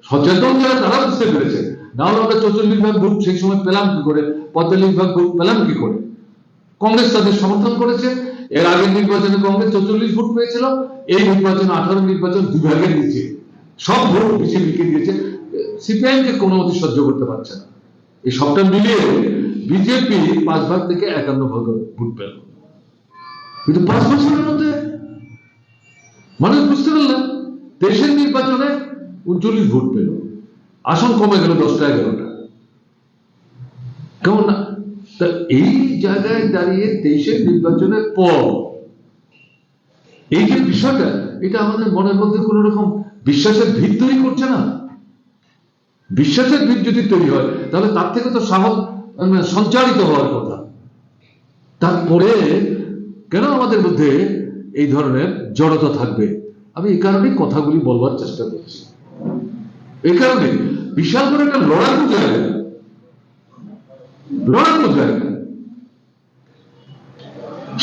সচেতন যারা তারা বুঝতে পেরেছে। না হলে আমরা 44 ভাগ ভোট সেই সময় পেলাম কি করে, 45 ভাগ ভোট পেলাম কি করে? কংগ্রেস তাদের সমর্থন করেছে। এর আগের নির্বাচনে কংগ্রেস 44 ভোট পেয়েছিল, এই নির্বাচনে 18 নির্বাচন 2 ভাগের নিচে, সব ভোট বিজেপিকে দিয়েছে। সিপিআইএম কে কোনো মতে সহ্য করতে পারছে না। এই সবটা মিলিয়ে বিজেপি 5 ভাগ থেকে 51 ভাগ ভোট পেল, কিন্তু 5 বছরের মধ্যে মানুষ বুঝতে পারলেন। দেশের নির্বাচনে 39 ভোট পেল, আসন কমে গেল 10টা 11টা। কেমন না? তা এই জায়গায় দাঁড়িয়ে 23-এর নির্বাচনের পর এই যে বিষয়টা, এটা আমাদের মনের মধ্যে কোন রকম বিশ্বাসের ভিত তৈরি করছে না। বিশ্বাসের ভিত যদি তৈরি হয়, তাহলে তার থেকে তো সাহস সঞ্চারিত হওয়ার কথা। তারপরে কেন আমাদের মধ্যে এই ধরনের জড়তা থাকবে? আমি এই কারণে কথাগুলি বলবার চেষ্টা করছি। এই কারণে বিশাল করে একটা লড়াকু জায়গা, লড়াকু জায়গা।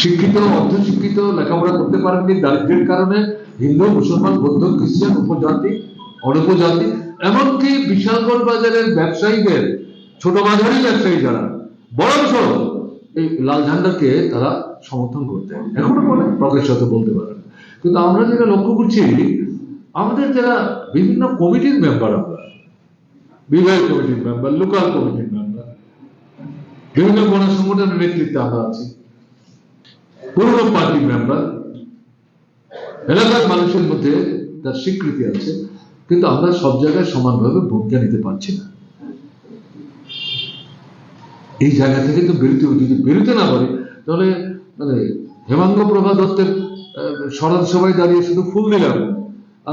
শিক্ষিত, অর্ধশিক্ষিত, লেখাপড়া করতে পারেননি দারিদ্র্যের কারণে, হিন্দু, মুসলমান, বৌদ্ধ, খ্রিস্টান, উপজাতি, অনুপজাতি, এমনকি বিশালগড় বাজারের ব্যবসায়ীদের, ছোট মাঝারি ব্যবসায়ী যারা, বরঞ্চ এই লাল ঝান্ডাকে তারা সমর্থন করতে এখনো বলে, প্রকাশ্যত বলতে পারেন। কিন্তু আমরা যেটা লক্ষ্য করছি, আমাদের যারা বিভিন্ন কমিটির মেম্বার, আমরা বিভাগ কমিটির মেম্বার, লোকাল কমিটির মেম্বার, বিভিন্ন গণ সংগঠনের নেতৃত্বে আমরা আছি, পুরনো পার্টির মেম্বার, এলাকার মানুষের মধ্যে তার স্বীকৃতি আছে, কিন্তু আমরা সব জায়গায় সমানভাবে ভূমিকা নিতে পারছি না। এই জায়গা থেকে তো বেরোতে, যদি বেরোতে না পারি, তাহলে মানে হেমাঙ্গ প্রভা দত্তের স্মরণ সভায় দাঁড়িয়ে শুধু ফুল দিলাম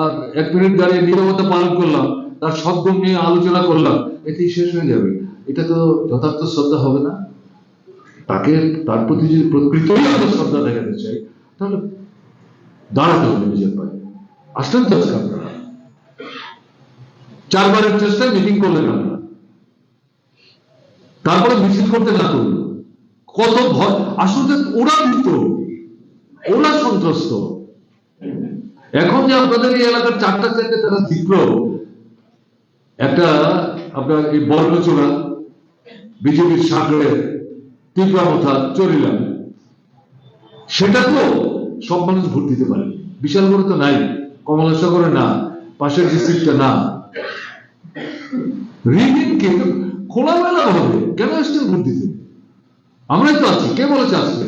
আর 1 মিনিট দাঁড়িয়ে নীরবতা পালন করলাম, তার শব্দ নিয়ে আলোচনা করলাম, এতেই শেষ হয়ে যাবে। এটা তো যথার্থ শ্রদ্ধা হবে না। তাকে, তার প্রতি যদি প্রকৃতই আমরা শ্রদ্ধা দেখাতে চাই, তাহলে দাঁড়াতে হবে নিজের পায়ে। আসলেন তো আজকে আপনারা 4 বারের চেষ্টায় মিটিং করলেন আপনারা, তারপরে মিছিল করতে না করল, কত ভয়। আসলে ওরা ভীত, ওরা সন্ত্রস্ত। এখন যে আপনাদের এই এলাকার 4টা থেকে তারা তীব্র একটা, আপনার এই বর্ণচোরা বিজেপির সাগরে তীব্রমথা চলিলাম, সেটা তো সব মানুষ ভোট দিতে পারে। বিশালগড়ে তো নাই, কমলাসাগরে না, পাশের ডিস্ট্রিক্টে না। রিগিং কে খোলামেলা হবে, কেন আসছেন ভোট দিতে? আমরাই তো আছি, কে বলেছে আসছে?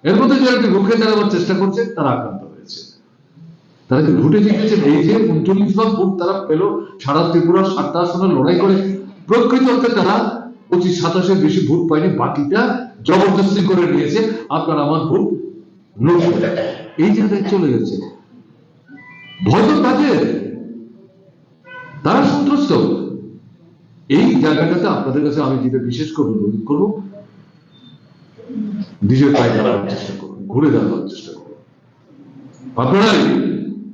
এর মধ্যে যারা রুখে দাঁড়াবার চেষ্টা করছে তারা আক্রান্ত হয়েছে। তারা যে ভোটে জিতেছেন, এই যে 39 ভাগ ভোট তারা পেল, সারা ত্রিপুরার 7টা আসনে লড়াই করে, প্রকৃত অর্থে তারা 25-27-এর বেশি ভোট পায়নি, বাকিটা জবরদস্তি করে নিয়েছে। আপনার আমার ভোট লুট করে এই জায়গায় চলে গেছে। ভয় তো তাদের, তারা সন্ত্রস্ত। এই জায়গাটাতে আপনাদের কাছে আমি যেটা বিশেষ করে অনুরোধ করবো, নিজের পায়ে দাঁড়ানোর চেষ্টা করুন, ঘুরে দাঁড়ানোর চেষ্টা করুন। আপনারা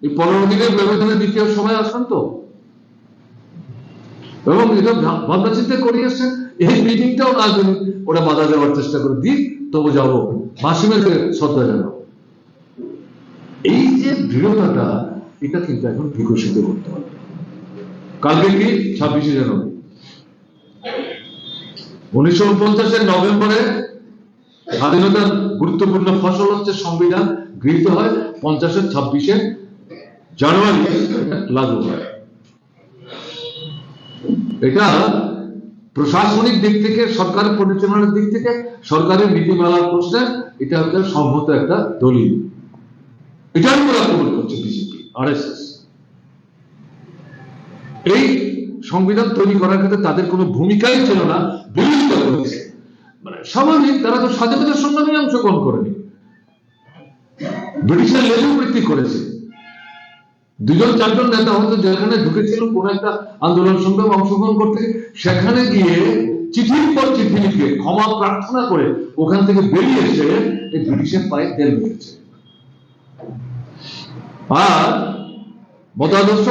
এই 15 দিনের ব্যবধানে দ্বিতীয় সময় আসেন তো, এবং এটা ভাবনা চিন্তা করে আসছেন। এই মিটিংটাও না যদি ওরা বাধা দেওয়ার চেষ্টা করে, দিক তবু যাবো, মাসিমের শ্রদ্ধা জানাবো। এই যে দৃঢ়তাটা, এটা কিন্তু এখন বিকশিত করতে হবে। কালকে কি 26শে জানুয়ারি, 1949-এর নভেম্বরে স্বাধীনতার গুরুত্বপূর্ণ ফসল হচ্ছে সংবিধান গৃহীত হয়, 50-এর 26শে জানুয়ারি লাগু হয়। এটা প্রশাসনিক দিক থেকে, সরকার পরিচালনার দিক থেকে, সরকারের নীতিমালার প্রশ্নে এটা একটা সম্মত একটা দলিল। এটার উপর আক্রমণ করছে বিজেপি, আরএসএস। এই সংবিধান তৈরি করার ক্ষেত্রে তাদের কোনো ভূমিকাই ছিল না, বিরোধিতা করেছে। মানে স্বাভাবিক, তারা তো স্বাধীনতা সংগ্রামে অংশগ্রহণ করেনি, ব্রিটিশের লেজু বৃত্তি করেছে। দুজন চারজন নেতা হয়তো যেখানে ঢুকেছিল কোন একটা আন্দোলন সংগ্রামে অংশগ্রহণ করতে, সেখানে গিয়ে চিঠির পর চিঠি লিখে ক্ষমা প্রার্থনা করে ওখান থেকে বেরিয়ে এসে এই ব্রিটিশের পায়ে তেল মেরেছে। আর মতাদর্শ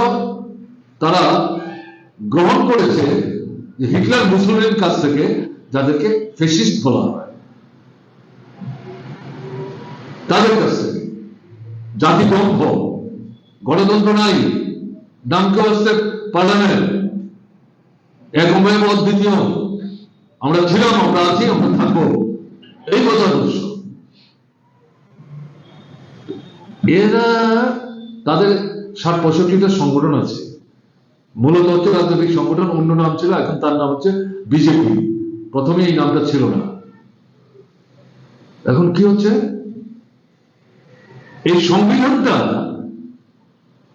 তারা গ্রহণ করেছে যে হিটলার মুসলিমের কাছ থেকে, যাদেরকে ফ্যাসিস্ট বলা হয়, তাদের কাছ থেকে জাতিদম্ভ, গণতন্ত্র নাই, নামকে বাস্তে পার্লামেন্ট, একমেব অদ্বিতীয়, আমরা ছিলাম, আমরা আছি, আমরা থাকবো, এই মতাদর্শ। এরা তাদের ৬০-৬৫টা সংগঠন আছে, মূলত হচ্ছে রাজনৈতিক সংগঠন, অন্য নাম ছিল, এখন তার নাম হচ্ছে বিজেপি। প্রথমে এই নামটা ছিল না। এখন কি হচ্ছে, এই সংবিধানটা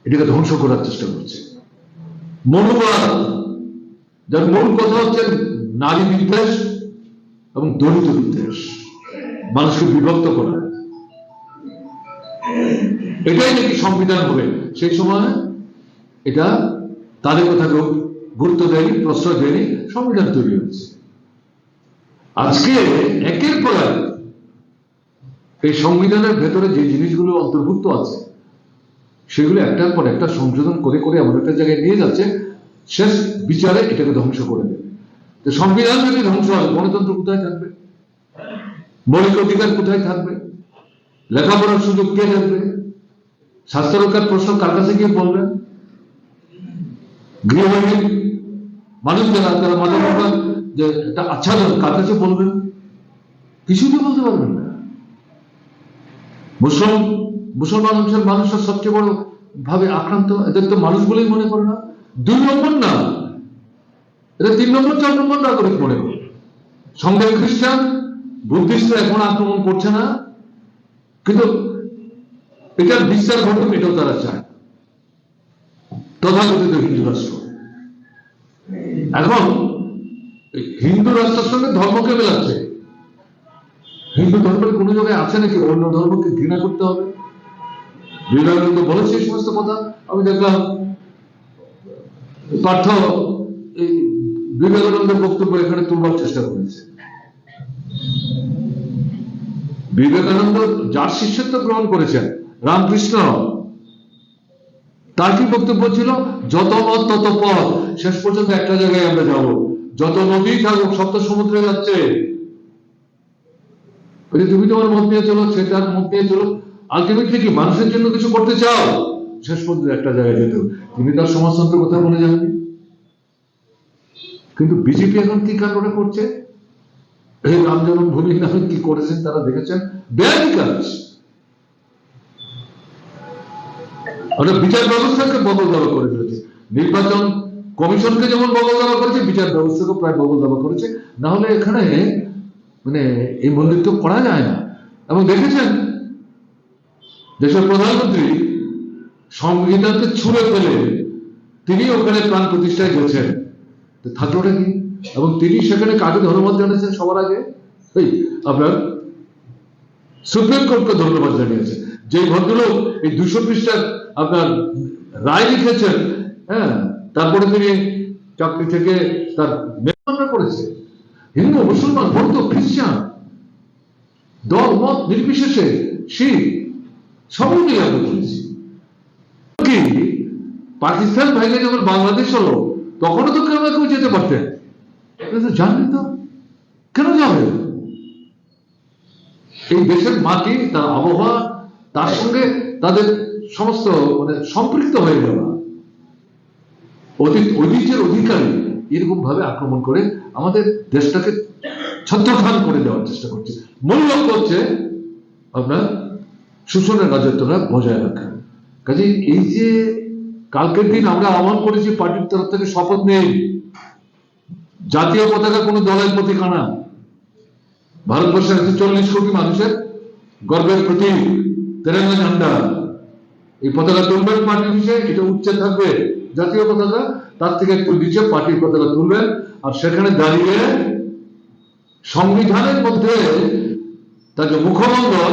এটাকে ধ্বংস করার চেষ্টা করছে। মনোবাদ, যার মূল কথা হচ্ছে নারী বিদ্বেষ এবং দলিত বিদ্বেষ, মানুষকে বিভক্ত করা, এটাই নাকি সংবিধান হবে। সেই সময় এটা তাদের কথাকে গুরুত্ব দেয়নি, প্রশ্রয় দেয়নি, সংবিধান তৈরি হয়েছে। আজকে একের পর এক এই সংবিধানের ভেতরে যে জিনিসগুলো অন্তর্ভুক্ত আছে সেগুলো একটার পর একটা সংশোধন করে করে এমন একটা জায়গায় নিয়ে যাচ্ছে, শেষ বিচারে এটাকে ধ্বংস করে দেবে। তো সংবিধান যদি ধ্বংস হয়, গণতন্ত্র কোথায় থাকবে? মৌলিক অধিকার কোথায় থাকবে? লেখাপড়ার সুযোগ কে থাকবে? স্বাস্থ্য রক্ষার প্রশ্ন কার কাছে গিয়ে বলবেন? গৃহহীন মানুষ যারা, তারা মাথা রক্ষার যে একটা আচ্ছাদন কার কাছে বলবেন? কিছুই তো বলতে পারবেন না। মুসলমান অংশের মানুষরা সবচেয়ে বড় ভাবে আক্রান্ত, এদের তো মানুষ বলেই মনে করে না, ২ নম্বর না, এরা ৩ নম্বর ৪ নম্বর নাগরিক মনে করে। সঙ্গে খ্রিস্টান, বুদ্ধিস্টরা এখন আক্রমণ করছে না, কিন্তু এটার বিস্তার ঘটুক এটাও তারা চায়, তথাকথিত হিন্দু রাষ্ট্র। এখন হিন্দু রাষ্ট্রের সঙ্গে ধর্মকে মেলাচ্ছে। হিন্দু ধর্মের কোন জায়গায় আছে নাকি অন্য ধর্মকে ঘৃণা করতে হবে? বিবেকানন্দ বলেছে এই সমস্ত কথা। আমি দেখলাম পার্থ এই বিবেকানন্দের বক্তব্য এখানে তুলবার চেষ্টা করেছে। বিবেকানন্দ যার শিষ্যত্ব গ্রহণ করেছেন, রামকৃষ্ণ, তার কি বক্তব্য ছিল? যত মত তত পথ, শেষ পর্যন্ত একটা জায়গায় আমরা যাব। যত নদী থাকুক, সপ্ত সমুদ্রে যাচ্ছে, তুমি তোমার মত নিয়ে চলো, সে তার মত নিয়ে চলো, আলটিমেটলি কি মানুষের জন্য কিছু করতে চাও, শেষ পর্যন্ত একটা জায়গায় যেত। তিনি তার সমাজতন্ত্রের কথা বলে যাননি। কিন্তু বিজেপি এখন কি কাণ্ডটা করছে, এই রাম জন্মভূমি নামে কি করেছেন তারা দেখেছেন, বেআইনি কাজ। ওরা বিচার ব্যবস্থাকে বদল দেওয়া করে ফেলেছে, নির্বাচন কমিশনকে যেমন বদল দেওয়া করেছে, বিচার ব্যবস্থাকে প্রায় বদল দেওয়া করেছে। না হলে এখানে মানে এই মন্দির করা যায় না। এবং দেখেছেন দেশের প্রধানমন্ত্রী সংবিধানকে ছুঁড়ে ফেলে তিনি ওখানে প্রাণ প্রতিষ্ঠায় গেছেন, থাকলোটা কি? এবং তিনি সেখানে কাকে ধন্যবাদ জানিয়েছেন সবার আগে? এই আপনার সুপ্রিম কোর্টকে ধন্যবাদ জানিয়েছেন। যে ভদ্রলোক এই 200 পৃষ্ঠার আপনার রায় লিখেছেন, হ্যাঁ, তারপরে তিনি চাকরি থেকে তার মেম্বার করেছে। হিন্দু, মুসলমান, বৌদ্ধ, খ্রিস্টান, দল মত নির্বিশেষে, শিখ, সবই নিয়ে আমরা করেছি। কি পাকিস্তান ভাইকে যখন বাংলাদেশ হলো, তখনও তো কেউ না কেউ যেতে পারতেন, জানেন তো কেন যাবে? এই দেশের মাটি, তার আবহাওয়া, তার সঙ্গে তাদের সমস্ত মানে সম্পৃক্ত হয়ে যাওয়া, ঐতিহ্যের অধিকারী এরকম ভাবে আক্রমণ করে আমাদের দেশটাকে ছত্রখান করে দেওয়ার চেষ্টা করছে। মূল লক্ষ্য হচ্ছে আপনার শোষণের রাজত্বটা বজায় রাখা। কাজে এই যে কালকের দিন আমরা আহ্বান করেছি পার্টির তরফ থেকে, শপথ নেই, জাতীয় পতাকা কোনো দলের প্রতীক আনা, ভারতবর্ষের 140 কোটি মানুষের গর্বের প্রতীক তেরঙ্গা ঝান্ডা, এই পতাকা তুলবেন পার্টি বিষয়ে, এটা উচ্চে থাকবে জাতীয় পতাকা, তার থেকে একটু নিচে পার্টির পতাকা তুলবেন, আর সেখানে দাঁড়িয়ে সংবিধানের মধ্যে তার যে মুখমণ্ডল,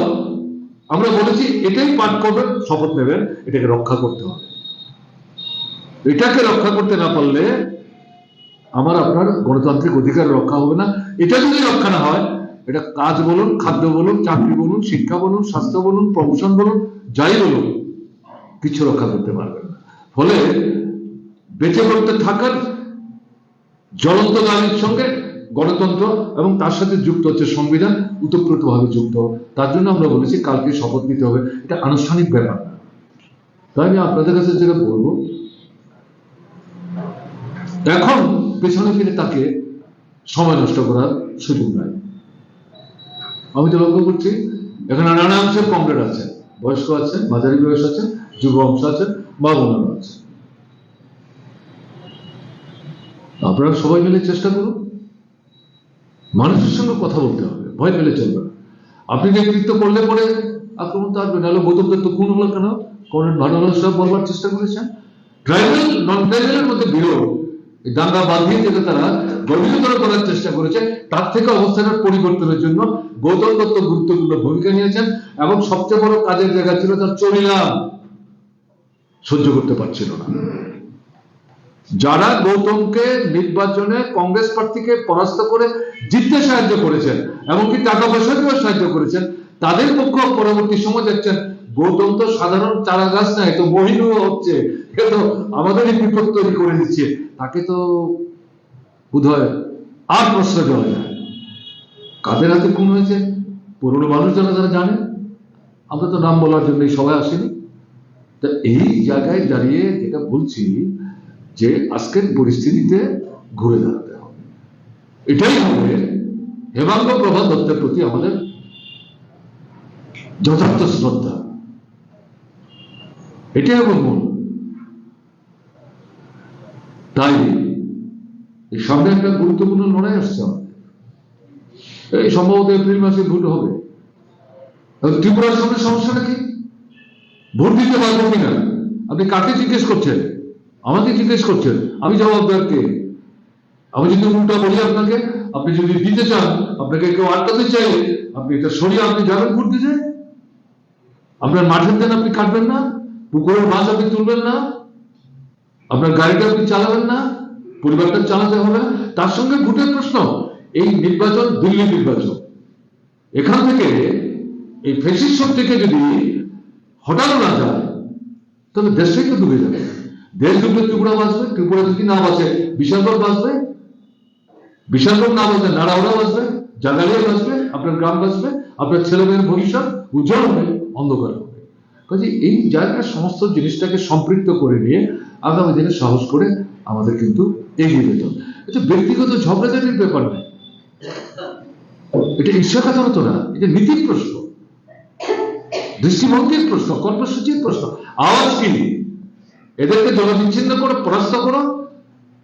আমরা বলেছি এটাই পাঠ করবেন, শপথ নেবেন, এটাকে রক্ষা করতে হবে। এটাকে রক্ষা করতে না পারলে আমার আপনার গণতান্ত্রিক অধিকার রক্ষা হবে না। এটা যদি রক্ষা না হয়, এটা কাজ বলুন, খাদ্য বলুন, চাকরি বলুন, শিক্ষা বলুন, স্বাস্থ্য বলুন, প্রমোশন বলুন, যাই বলুন, কিছু রক্ষা করতে পারবেন না। ফলে বেঁচে পড়তে থাকার জ্বলন্ত দাবির সঙ্গে গণতন্ত্র এবং তার সাথে যুক্ত হচ্ছে সংবিধান, ওতপ্রোতভাবে যুক্ত। তার জন্য আমরা বলেছি কালকে শপথ নিতে হবে, এটা আনুষ্ঠানিক ব্যাপার। তাই আমি আপনাদের কাছে যেটা বলবো, এখন পেছনে ফিরে তাকে সময় নষ্ট করার সুযোগ নাই। আমি তো লক্ষ্য করছি এখানে নানা অংশের কমরেড আছে, বয়স্ক আছে, মাঝারি বয়স আছে, যুব অংশ আছে, মা বোনেরা আছে। আপনারা সবাই মিলে চেষ্টা করুন, মানুষের সঙ্গে কথা বলতে হবে, ভয় পেলে চলবে না। আপনি নেতৃত্ব করলে পরে আক্রমণ তো আসবে, নাহলে গৌতমদের তো খুন হলো কেন, কমরেড ভালো সব বলবার চেষ্টা করেছেন। ট্রাইবাল নন ট্রাইবালের মধ্যে বিরোধ, দাঙ্গা বাঁধিয়ে যেটা তারা গভীরতর করার চেষ্টা করেছে, তার থেকে অবস্থানের পরিবর্তনের জন্য গৌতম দত্ত গুরুত্বপূর্ণ ভূমিকা নিয়েছেন। এবং সবচেয়ে বড় কাজের জায়গা ছিল তার চরিলাম সহ্য করতে পারছিল না। যারা গৌতমকে নির্বাচনে কংগ্রেস প্রার্থীকে পরাস্ত করে জিততে সাহায্য করেছেন, এমনকি টাকা পয়সা দিয়েও সাহায্য করেছেন, তাদের পক্ষ পরবর্তী সময় দেখছেন গৌতম তো সাধারণ চারা গাছ নাই, তো মহিনু হচ্ছে, এ তো আমাদেরই বিপদ তৈরি করে দিচ্ছে, তাকে তো বোধহয় আর প্রশ্রয় দেওয়া যায়। কাদের হাতে খুন হয়েছে পুরনো মানুষ যারা যারা জানে, আমরা তো নাম বলার জন্য সবাই আসেনি। তা এই জায়গায় দাঁড়িয়ে যেটা বলছি যে আজকের পরিস্থিতিতে ঘুরে দাঁড়াতে হবে, এটাই হবে হেমাঙ্গ প্রভা দত্তের প্রতি আমাদের যথার্থ শ্রদ্ধা, এটাই আমার মূল। তাই এই সামনে একটা গুরুত্বপূর্ণ লড়াই আসছে আমাদের, এই সম্ভবত এপ্রিল মাসে ভোট হবে। ত্রিপুরার সঙ্গে সমস্যাটা কি? ভোট দিতে পারবো কিনা? আপনি কাকে জিজ্ঞেস করছেন? আমাকে জিজ্ঞেস করছেন, আমি জবাব দেওয়ার কে? আমি যদি উল্টা বলি আপনাকে, আপনি যদি দিতে চান, আপনাকে কেউ আটকাতে চাইলে আপনি এটা সরিয়ে আপনি যাবেন ভোট দিতে। আপনার মাঠের দেন আপনি কাটবেন না, পুকুরের মাছ আপনি তুলবেন না, আপনার গাড়িটা আপনি চালাবেন না, পরিবারটা চালাতে হবে। তার সঙ্গে ভোটের প্রশ্ন, এই নির্বাচন দিল্লি নির্বাচন, এখান থেকে এই ফ্যাসিস্ট শক্তিকে যদি হটানো না যায়, তাহলে দেশটাই তো ডুবে যাবে। দেশ ডুবলে ত্রিপুরা বাঁচবে, ত্রিপুরা যদি না বাঁচে বিশালগড় বাঁচবে, বিশালগড় না বাঁচবে নাড়াওড়া বাঁচবে, জাগালিয়া বাঁচবে, আপনার গ্রাম বাঁচবে, আপনার ছেলে মেয়ের ভবিষ্যৎ উজ্জ্বল হবে, অন্ধকার হবে। কাজে এই জায়গায় সমস্ত জিনিসটাকে সম্পৃক্ত করে নিয়ে আগামী দিনে সাহস করে আমাদের কিন্তু এগিয়ে যেতে হবে। এটা ব্যক্তিগত ঝগড়াঝাটির ব্যাপার নয়, এটা ঈর্ষাঘাতরতা না, এটা নীতির প্রশ্ন, দৃষ্টিভঙ্গির প্রশ্ন, কর্মসূচির প্রশ্ন। আওয়াজ কি? এদেরকে জনবিচ্ছিন্ন করে পরাস্ত করো,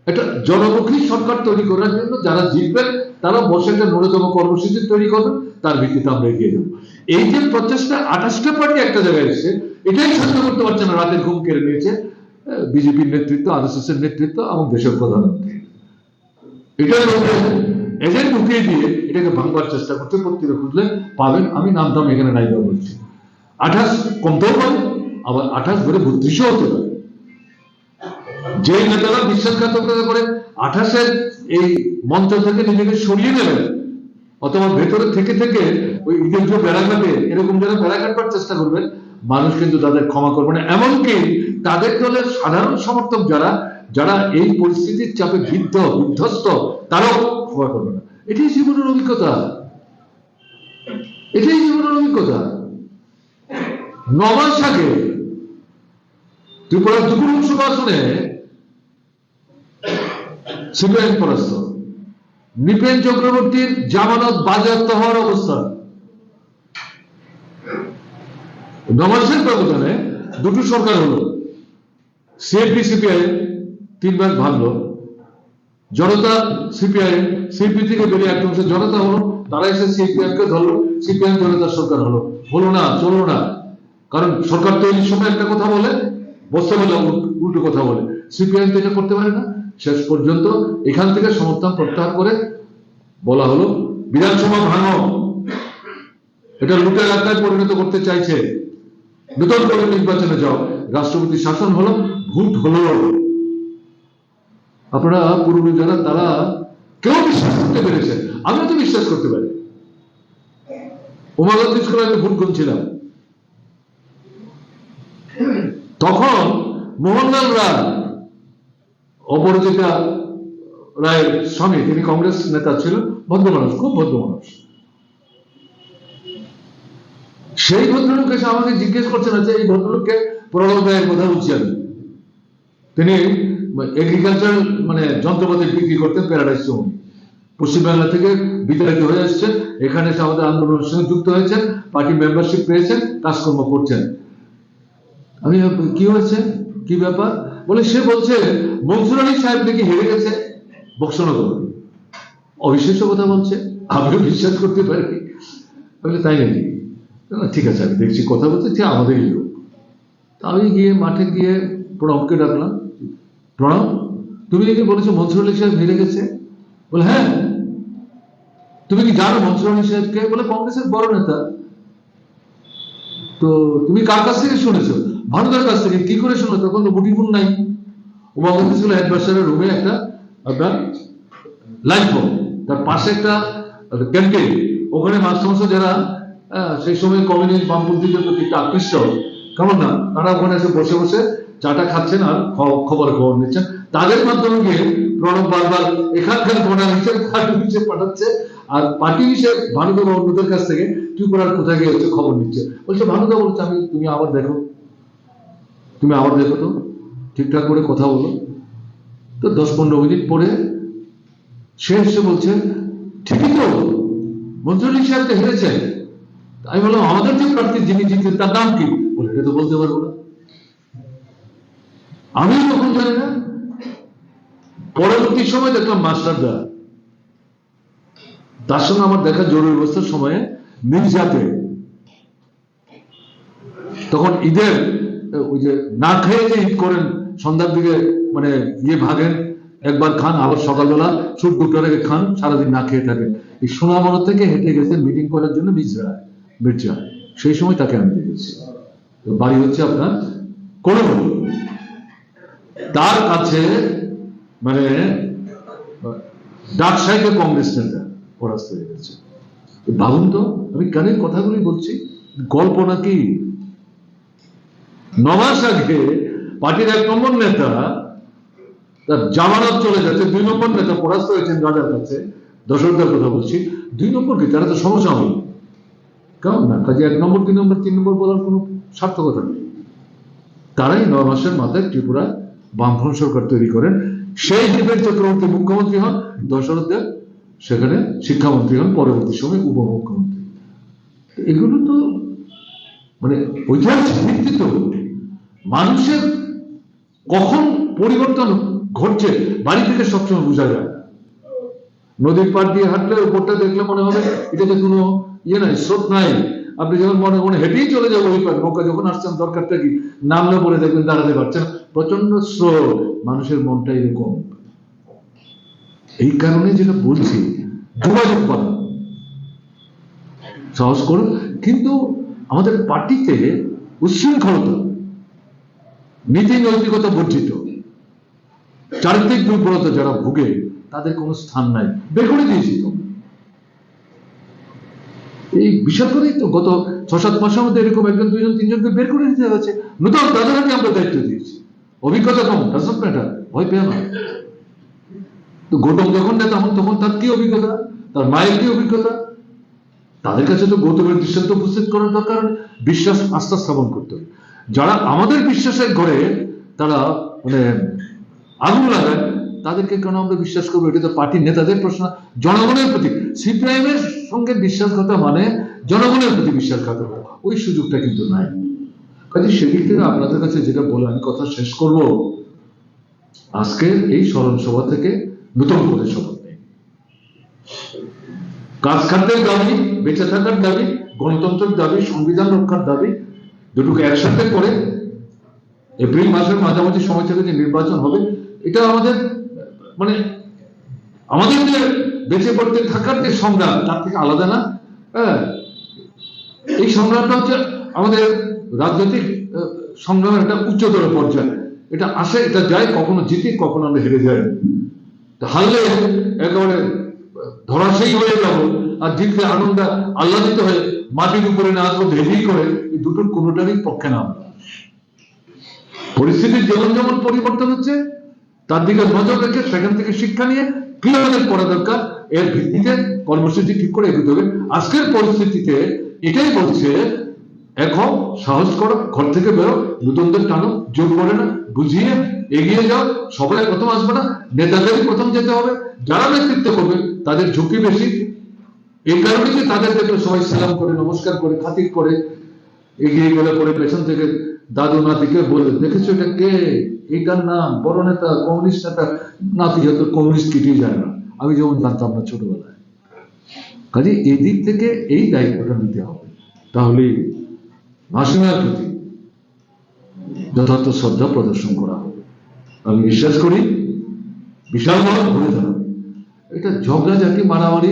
একটা জনমুখী সরকার তৈরি করার জন্য যারা জিতবেন তারা বসে একটা ন্যূনতম কর্মসূচি তৈরি করবেন, তার ভিত্তিতে আমরা এগিয়ে যাবো। এই যে প্রচেষ্টা 28টা পার্টি একটা জায়গায় এসছে, এটাই সহ্য করতে পারছে না, রাতের ঘুম কেড়ে নিয়েছে বিজেপির নেতৃত্ব, আরএসএস এর নেতৃত্ব এবং দেশের প্রধানমন্ত্রী। এটার মধ্যে এজেন্ট ঢুকিয়ে দিয়ে এটাকে ভাঙবার চেষ্টা করছে। পত্রিকা খুঁজলে পাবেন, আমি নাম টাম এখানে নাই বলছি। 28 কমতেও পারে, আবার 28 ধরে 32ও হতে পারে। যে নেতারা বিশ্বাসঘাতকতা করে 28-এর এই মঞ্চ থেকে নিজেকে সরিয়ে নেবেন, অথবা ভেতরে থেকে থেকে ওই ঈদের যে বেড়াঘাটে এরকম যারা বেড়া কাটবার চেষ্টা করবেন, মানুষ কিন্তু তাদের ক্ষমা করবে না। এমনকি তাদের দলের সাধারণ সমর্থক যারা যারা এই পরিস্থিতির চাপে বিধ্বস্ত, তারাও ক্ষমা করবে না। এটাই জীবনের অভিজ্ঞতা, এটাই জীবনের অভিজ্ঞতা। 9 মাস আগে ত্রিপুরার দুপুর লোকসভা আসনে সিপিআইএম পরাস্ত, নৃপেন চক্রবর্তীর জামানত বাজেয়াপ্ত হওয়ার অবস্থা। 9 মাসের ব্যবধানে দুটো সরকার হলো, সিএপি সিপিআইএম 3 ভাগ ভাঙলো, জনতা সিপিআইএম, সিপি থেকে বেরিয়ে একটা অংশ জনতা হলো, তারা এসে সিপিএম কে ধরলো, সিপিআইএম জনতার সরকার হলো। হলো না, চললো না, কারণ সরকার তৈরির সময় একটা কথা বলে, বসতে বলে উল্টো কথা বলে। সিপিআইএম এটা করতে পারে না। শেষ পর্যন্ত এখান থেকে সমর্থন প্রত্যাহার করে বলা হলো বিধানসভা ভাঙো, এটা লুটের এলাকায় পরিণত করতে চাইছে, নতুন করে নির্বাচনে যাও, রাষ্ট্রপতি শাসন হলো, ভোট হলো। আপনারা পূর্বে যারা তারা কেউ বিশ্বাস করতে পেরেছে, আমিও তো বিশ্বাস করতে পারি। উমাকান্ত স্কুলে আমি ভোট গুনছিলাম, তখন মোহনলাল রায়, অপরাজিতা রায়ের স্বামী, তিনি কংগ্রেস নেতা ছিলেন, ভদ্র মানুষ, খুব ভদ্র মানুষ। সেই ভদ্রলোক এসে আমাকে জিজ্ঞেস করছেন, আচ্ছা এই ভদ্রলোককে প্রণব রায়ের কথা বলছি আমি, তিনি এগ্রিকালচার মানে যন্ত্রপাতি বিক্রি করতেন প্যারাডাইস জোন, পশ্চিমবাংলা থেকে বিতাড়িত হয়ে আসছেন, এখানে এসে আমাদের আন্দোলনের সঙ্গে যুক্ত হয়েছেন, পার্টি মেম্বারশিপ পেয়েছেন, কাজকর্ম করছেন। আমি কি হয়েছে, কি ব্যাপার? বলে সে বলছে মনসুর আলী সাহেব নাকি হেরে গেছে বক্সনগর। অবিশ্বাস্য কথা বলছে, আমিও বিশ্বাস করতে পারি। বলে তাই নাকি? ঠিক আছে, আমি দেখছি, কথা বলতে ঠিক আমাদেরই লোক। আমি গিয়ে মাঠে গিয়ে প্রণবকে ডাকলাম, প্রণব তুমি নাকি বলেছো মনসুর আলী সাহেব হেরে গেছে? বলে হ্যাঁ। তুমি কি জানো মনসুর আলী সাহেবকে? বলে কংগ্রেসের বড় নেতা। তো তুমি কার কাছ থেকে শুনেছো? ভানুদার কাছ থেকে। কি করে শুনলো? তখন তো মুঠিফোন নাই। উমাকান্ত স্কুল হেডমাস্টারের রুমে একটা আপনার লাইন ফোন, তার পাশে একটা ক্যান্টিন, ওখানে মাস্টারমশাই যারা সেই সময় কমিউনিস্ট বামপন্থীদের প্রতি একটু আকৃষ্ট, কেমন না, তারা ওখানে এসে বসে বসে চাটা খাচ্ছেন আর খবর নিচ্ছেন। তাদের মাধ্যমে গিয়ে প্রণব বারবার এখানকার ঘটনা হিসেবে পার্টি হিসেবে পাঠাচ্ছে, আর পার্টি হিসেবে ভানুদা বা অন্যদের কাছ থেকে ত্রিপুরার কোথায় গিয়ে হচ্ছে খবর নিচ্ছে। বলছে ভানুদা বলছে আমি, তুমি আবার দেখো তো, ঠিকঠাক করে কথা বলো। তো 10-15 মিনিট পরে সে এসে বলছে ঠিকই তো, মনসুর আলী সাহেব তো হেরেছেন। আমি বললাম আমাদের যে প্রার্থী যিনি জিতছেন তার নাম কি? বলে এটা তো বলতে পারবো না। আমি তখন জানি না। পরবর্তী সময় দেখলাম মাস্টারদা, তার সঙ্গে আমার দেখা জরুরি অবস্থার সময়ে মির্জাতে, তখন ঈদের ওই যে না খেয়ে যে ঈদ করেন, সন্ধ্যার দিকে মানে ভাগেন, একবার খান, আবার সকালবেলা সুট 2টার আগে খান, সারাদিন না খেয়ে থাকেন। এই সোনামরা থেকে হেঁটে গেছেন মিটিং করার জন্য মির্জা। সেই সময় তাকে আমি দেখেছি। বাড়ি হচ্ছে আপনার কোলমনি। তার কাছে মানে ডাকসাইকে কংগ্রেস নেতা পরাস্ত হয়ে গেছে। ভাবুন তো, আমি কেন কথাগুলি বলছি, গল্প নাকি? 9 মাস আগে পার্টির 1 নম্বর নেতা তার জামানত চলে যাচ্ছে, 2 নম্বর নেতা পরাস্ত হয়েছেন রাজার কাছে, দশরথের কথা বলছি। 2 নম্বর কি? তারা তো সমসাময়িক, কেমন না? কাজে 1 নম্বর 2 নম্বর 3 নম্বর বলার কোনো সার্থকতা নেই। তারাই 9 মাসের মাথায় ত্রিপুরা বামফ্রন্ট সরকার তৈরি করেন। সেই দীপেন চক্রবর্তী মুখ্যমন্ত্রী হন, দশরথ দেব সেখানে শিক্ষামন্ত্রী হন, পরবর্তী সময় উপমুখ্যমন্ত্রী। এগুলো তো মানে ঐতিহাসিক ভিত্তি। তো মানুষের কখন পরিবর্তন ঘটছে বাড়ি থেকে সবসময় বোঝা যায়। নদীর পাড় দিয়ে হাঁটলে উপরটা দেখলে মনে হবে এটাতে কোনো নাই, স্রোত নাই। আপনি যখন মনে হেঁটেই চলে যাবো ওই পাড়, নৌকা যখন আসছেন দরকারটা কি, নামলে পরে দেখবেন দাঁড়াতে পারছেন, প্রচন্ড স্রোত। মানুষের মনটা এরকম। এই কারণে যেটা বলছি, যোগাযোগ বাড়ান, সাহস করুন। কিন্তু আমাদের পার্টিতে উচ্ছৃঙ্খলতা, নীতি নৈতিকতা বর্জিত, চারিত্রিক দুর্বলতা যারা ভুগে, তাদের কোনো স্থান নাই। বের করে দিয়েছি তো। এই বিষয় করেই তো গত 6-7 মাসের মধ্যে এরকম 1, 2, 3 জনকে বের করে দিতে হয়েছে। নতুন তাদের হাতে আমরা দায়িত্ব দিয়েছি। অভিজ্ঞতা কম, ডাজন্ট ম্যাটার, ভয় পেও না। তো গৌতম যখন নেতা হন তখন তার কি অভিজ্ঞতা, তার মায়ের কি অভিজ্ঞতা, তাদের কাছে তো গৌতমের দৃষ্টান্ত উপস্থিত করার দরকার। বিশ্বাস, আস্থা স্থাপন করতে হবে। যারা আমাদের বিশ্বাসের ঘরে তারা মানে আগুন লাগায়, তাদেরকে কেন আমরা বিশ্বাস করবো? এটা তো পার্টির নেতাদের প্রশ্ন, জনগণের প্রতি। সিপিআইএম এর সঙ্গে বিশ্বাসঘাতকতা মানে জনগণের প্রতি বিশ্বাসঘাতকতা, ওই সুযোগটা কিন্তু নাই। কাজে সেদিক থেকে আপনাদের কাছে যেটা বলে আমি কথা শেষ করব, আজকের এই স্মরণ সভা থেকে নতুন করে শপথ নেই। কাজ খাদ্যের দাবি, বেঁচে থাকার দাবি, গণতন্ত্রের দাবি, সংবিধান রক্ষার দাবি, দুটোকে একসাথে করে এপ্রিল মাসের মাঝামাঝি সময় থেকে যে নির্বাচন হবে, এটা আমাদের মানে আমাদের যে বেঁচে পড়তে থাকার যে সংগ্রাম তার থেকে আলাদা না। হ্যাঁ, এই সংগ্রামটা হচ্ছে আমাদের রাজনৈতিক সংগ্রামের একটা উচ্চতর পর্যায়ে। এটা আসে, এটা যায়, কখনো জিতি, কখনো আমরা হেরে যাই। হারলে একেবারে ধরাশায়ী হয়ে যাবো, আর জিতলে আনন্দ আহ্লাদিত হয়ে মাটির উপরে না আসবো ধেরেই করে, এই দুটোর কোনোটারই পক্ষে না। পরিস্থিতির যেমন যেমন পরিবর্তন হচ্ছে তার দিকে নজর রেখে সেখান থেকে শিক্ষা নিয়ে কি আমাদের করা দরকার এর ভিত্তিতে কর্মসূচি ঠিক করে এগোতে হবে। আজকের পরিস্থিতিতে এটাই বলছে, এখন সাহস করো, ঘর থেকে বেরো, নতুনদের টানো, জোর করে না, বুঝিয়ে এগিয়ে যাও। সবাই প্রথম আসবে না, নেতাদেরই প্রথম যেতে হবে। যারা নেতৃত্ব করবে তাদের ঝুঁকি বেশি, এই কারণে যে তাদের দেখলে সবাই সালাম করে, নমস্কার করে, খাতির করে এগিয়ে গেলে পরে পেছন থেকে দাদু নাতিকে বলে, দেখেছো এটা কে, এইটার নাম বড় নেতা, কমিউনিস্ট নেতা। নাতি হয়তো কমিউনিস্ট কিছুই জানে না, আমি যেমন জানতাম না ছোটবেলায়। কাজে এই দিক থেকে এই দায়িত্বটা নিতে হবে, তাহলে মাসিমার প্রতি যথার্থ শ্রদ্ধা প্রদর্শন করা হবে। আমি বিশ্বাস করি বিশাল বড় ঘুরে দাঁড়াবে। এটা ঝগড়াঝাটি, মারামারি,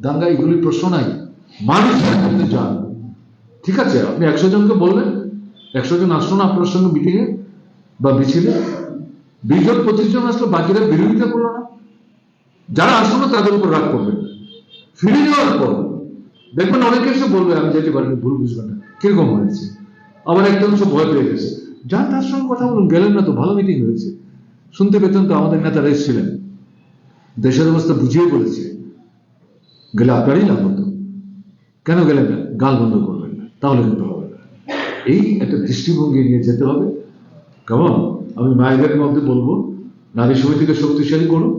দাঙ্গা এগুলির প্রশ্ন নাই। মানুষ একসাথে যান, ঠিক আছে, আপনি 100 জনকে বললেন, 100 জন আসলো না আপনার সঙ্গে মিটিংয়ে বা মিছিলে, 20 জন 25 জন আসলো, বাকিরা বিরোধিতা করলো না। যারা আসলো না তাদের উপর রাগ করবেন, ফিরে যাওয়ার পর দেখবেন অনেকে এসে বলবে আমি যেতে পারিনি, ভুল বুঝবেন না, কিরকম হয়েছে। আবার একটা অংশ ভয় পেয়ে গেছে, যান তার সঙ্গে কথা বলুন, গেলেন না তো, ভালো মিটিং হয়েছে, শুনতে পেতেন তো, আমাদের নেতারা এসেছিলেন, দেশের অবস্থা বুঝিয়ে বলেছে, গেলে আপনারই লাভ হতো, কেন গেলেন না, গাল বন্ধ করবেন না, তাহলে কিন্তু হবে না। এই একটা দৃষ্টিভঙ্গি নিয়ে যেতে হবে। কেমন, আমি মায়েদের মধ্যে বলবো, নারী সমিতিকে শক্তিশালী করুন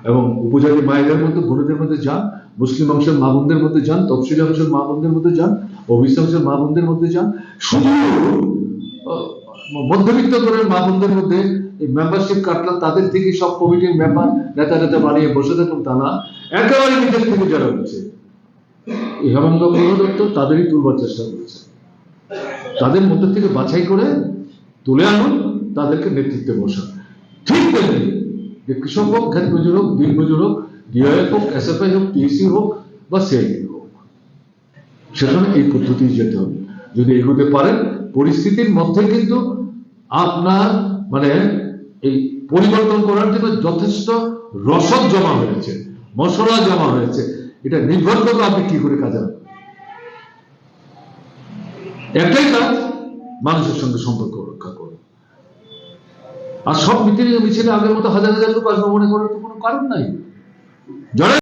এবং উপজাতি মায়েদের মধ্যে, বোনদের মধ্যে যান, মুসলিম অংশের মা বোনদের মধ্যে যান, তফসিলি অংশের মা বোনদের মধ্যে যান, ওবিসি অংশের মা বোনদের মধ্যে যান। শুধু মধ্যবিত্ত দলের মা বোনদের মধ্যে মেম্বারশিপ কাটলাম, তাদের থেকে সব কমিটির মেম্বার নেতা নেতা বানিয়ে বসে থাকুন তা না, একেবারে নিজের থেকে যারা হচ্ছে হেমন্ত দত্ত তাদেরই তুলবার চেষ্টা করেছে, তাদের মধ্যে থেকে বাছাই করে তুলে আনুন, তাদেরকে নেতৃত্বে বসান। ঠিক তেমনি যে কৃষক হোক, খ্যাত মজুর হোক, দিন মজুর হোক, ডিআইএফ হোক, এসএফআই হোক, টিএসি হোক বা সিআইডি হোক, সেখানে এই পদ্ধতি যেতে হবে। যদি এগোতে পারেন, পরিস্থিতির মধ্যে কিন্তু আপনার মানে এই পরিবর্তন করার জন্য যথেষ্ট রসদ জমা হয়েছে, মশলা জমা হয়েছে। এটা নির্ভর করবে আপনি কি করে কাজে লাগাবেন। একটাই কাজ, মানুষের সঙ্গে সম্পর্ক রক্ষা করুন। আর সব মিটিং মিছিলে আগের মতো হাজার হাজার লোক আসবে মনে করার তো কোনো কারণ নাই। যারা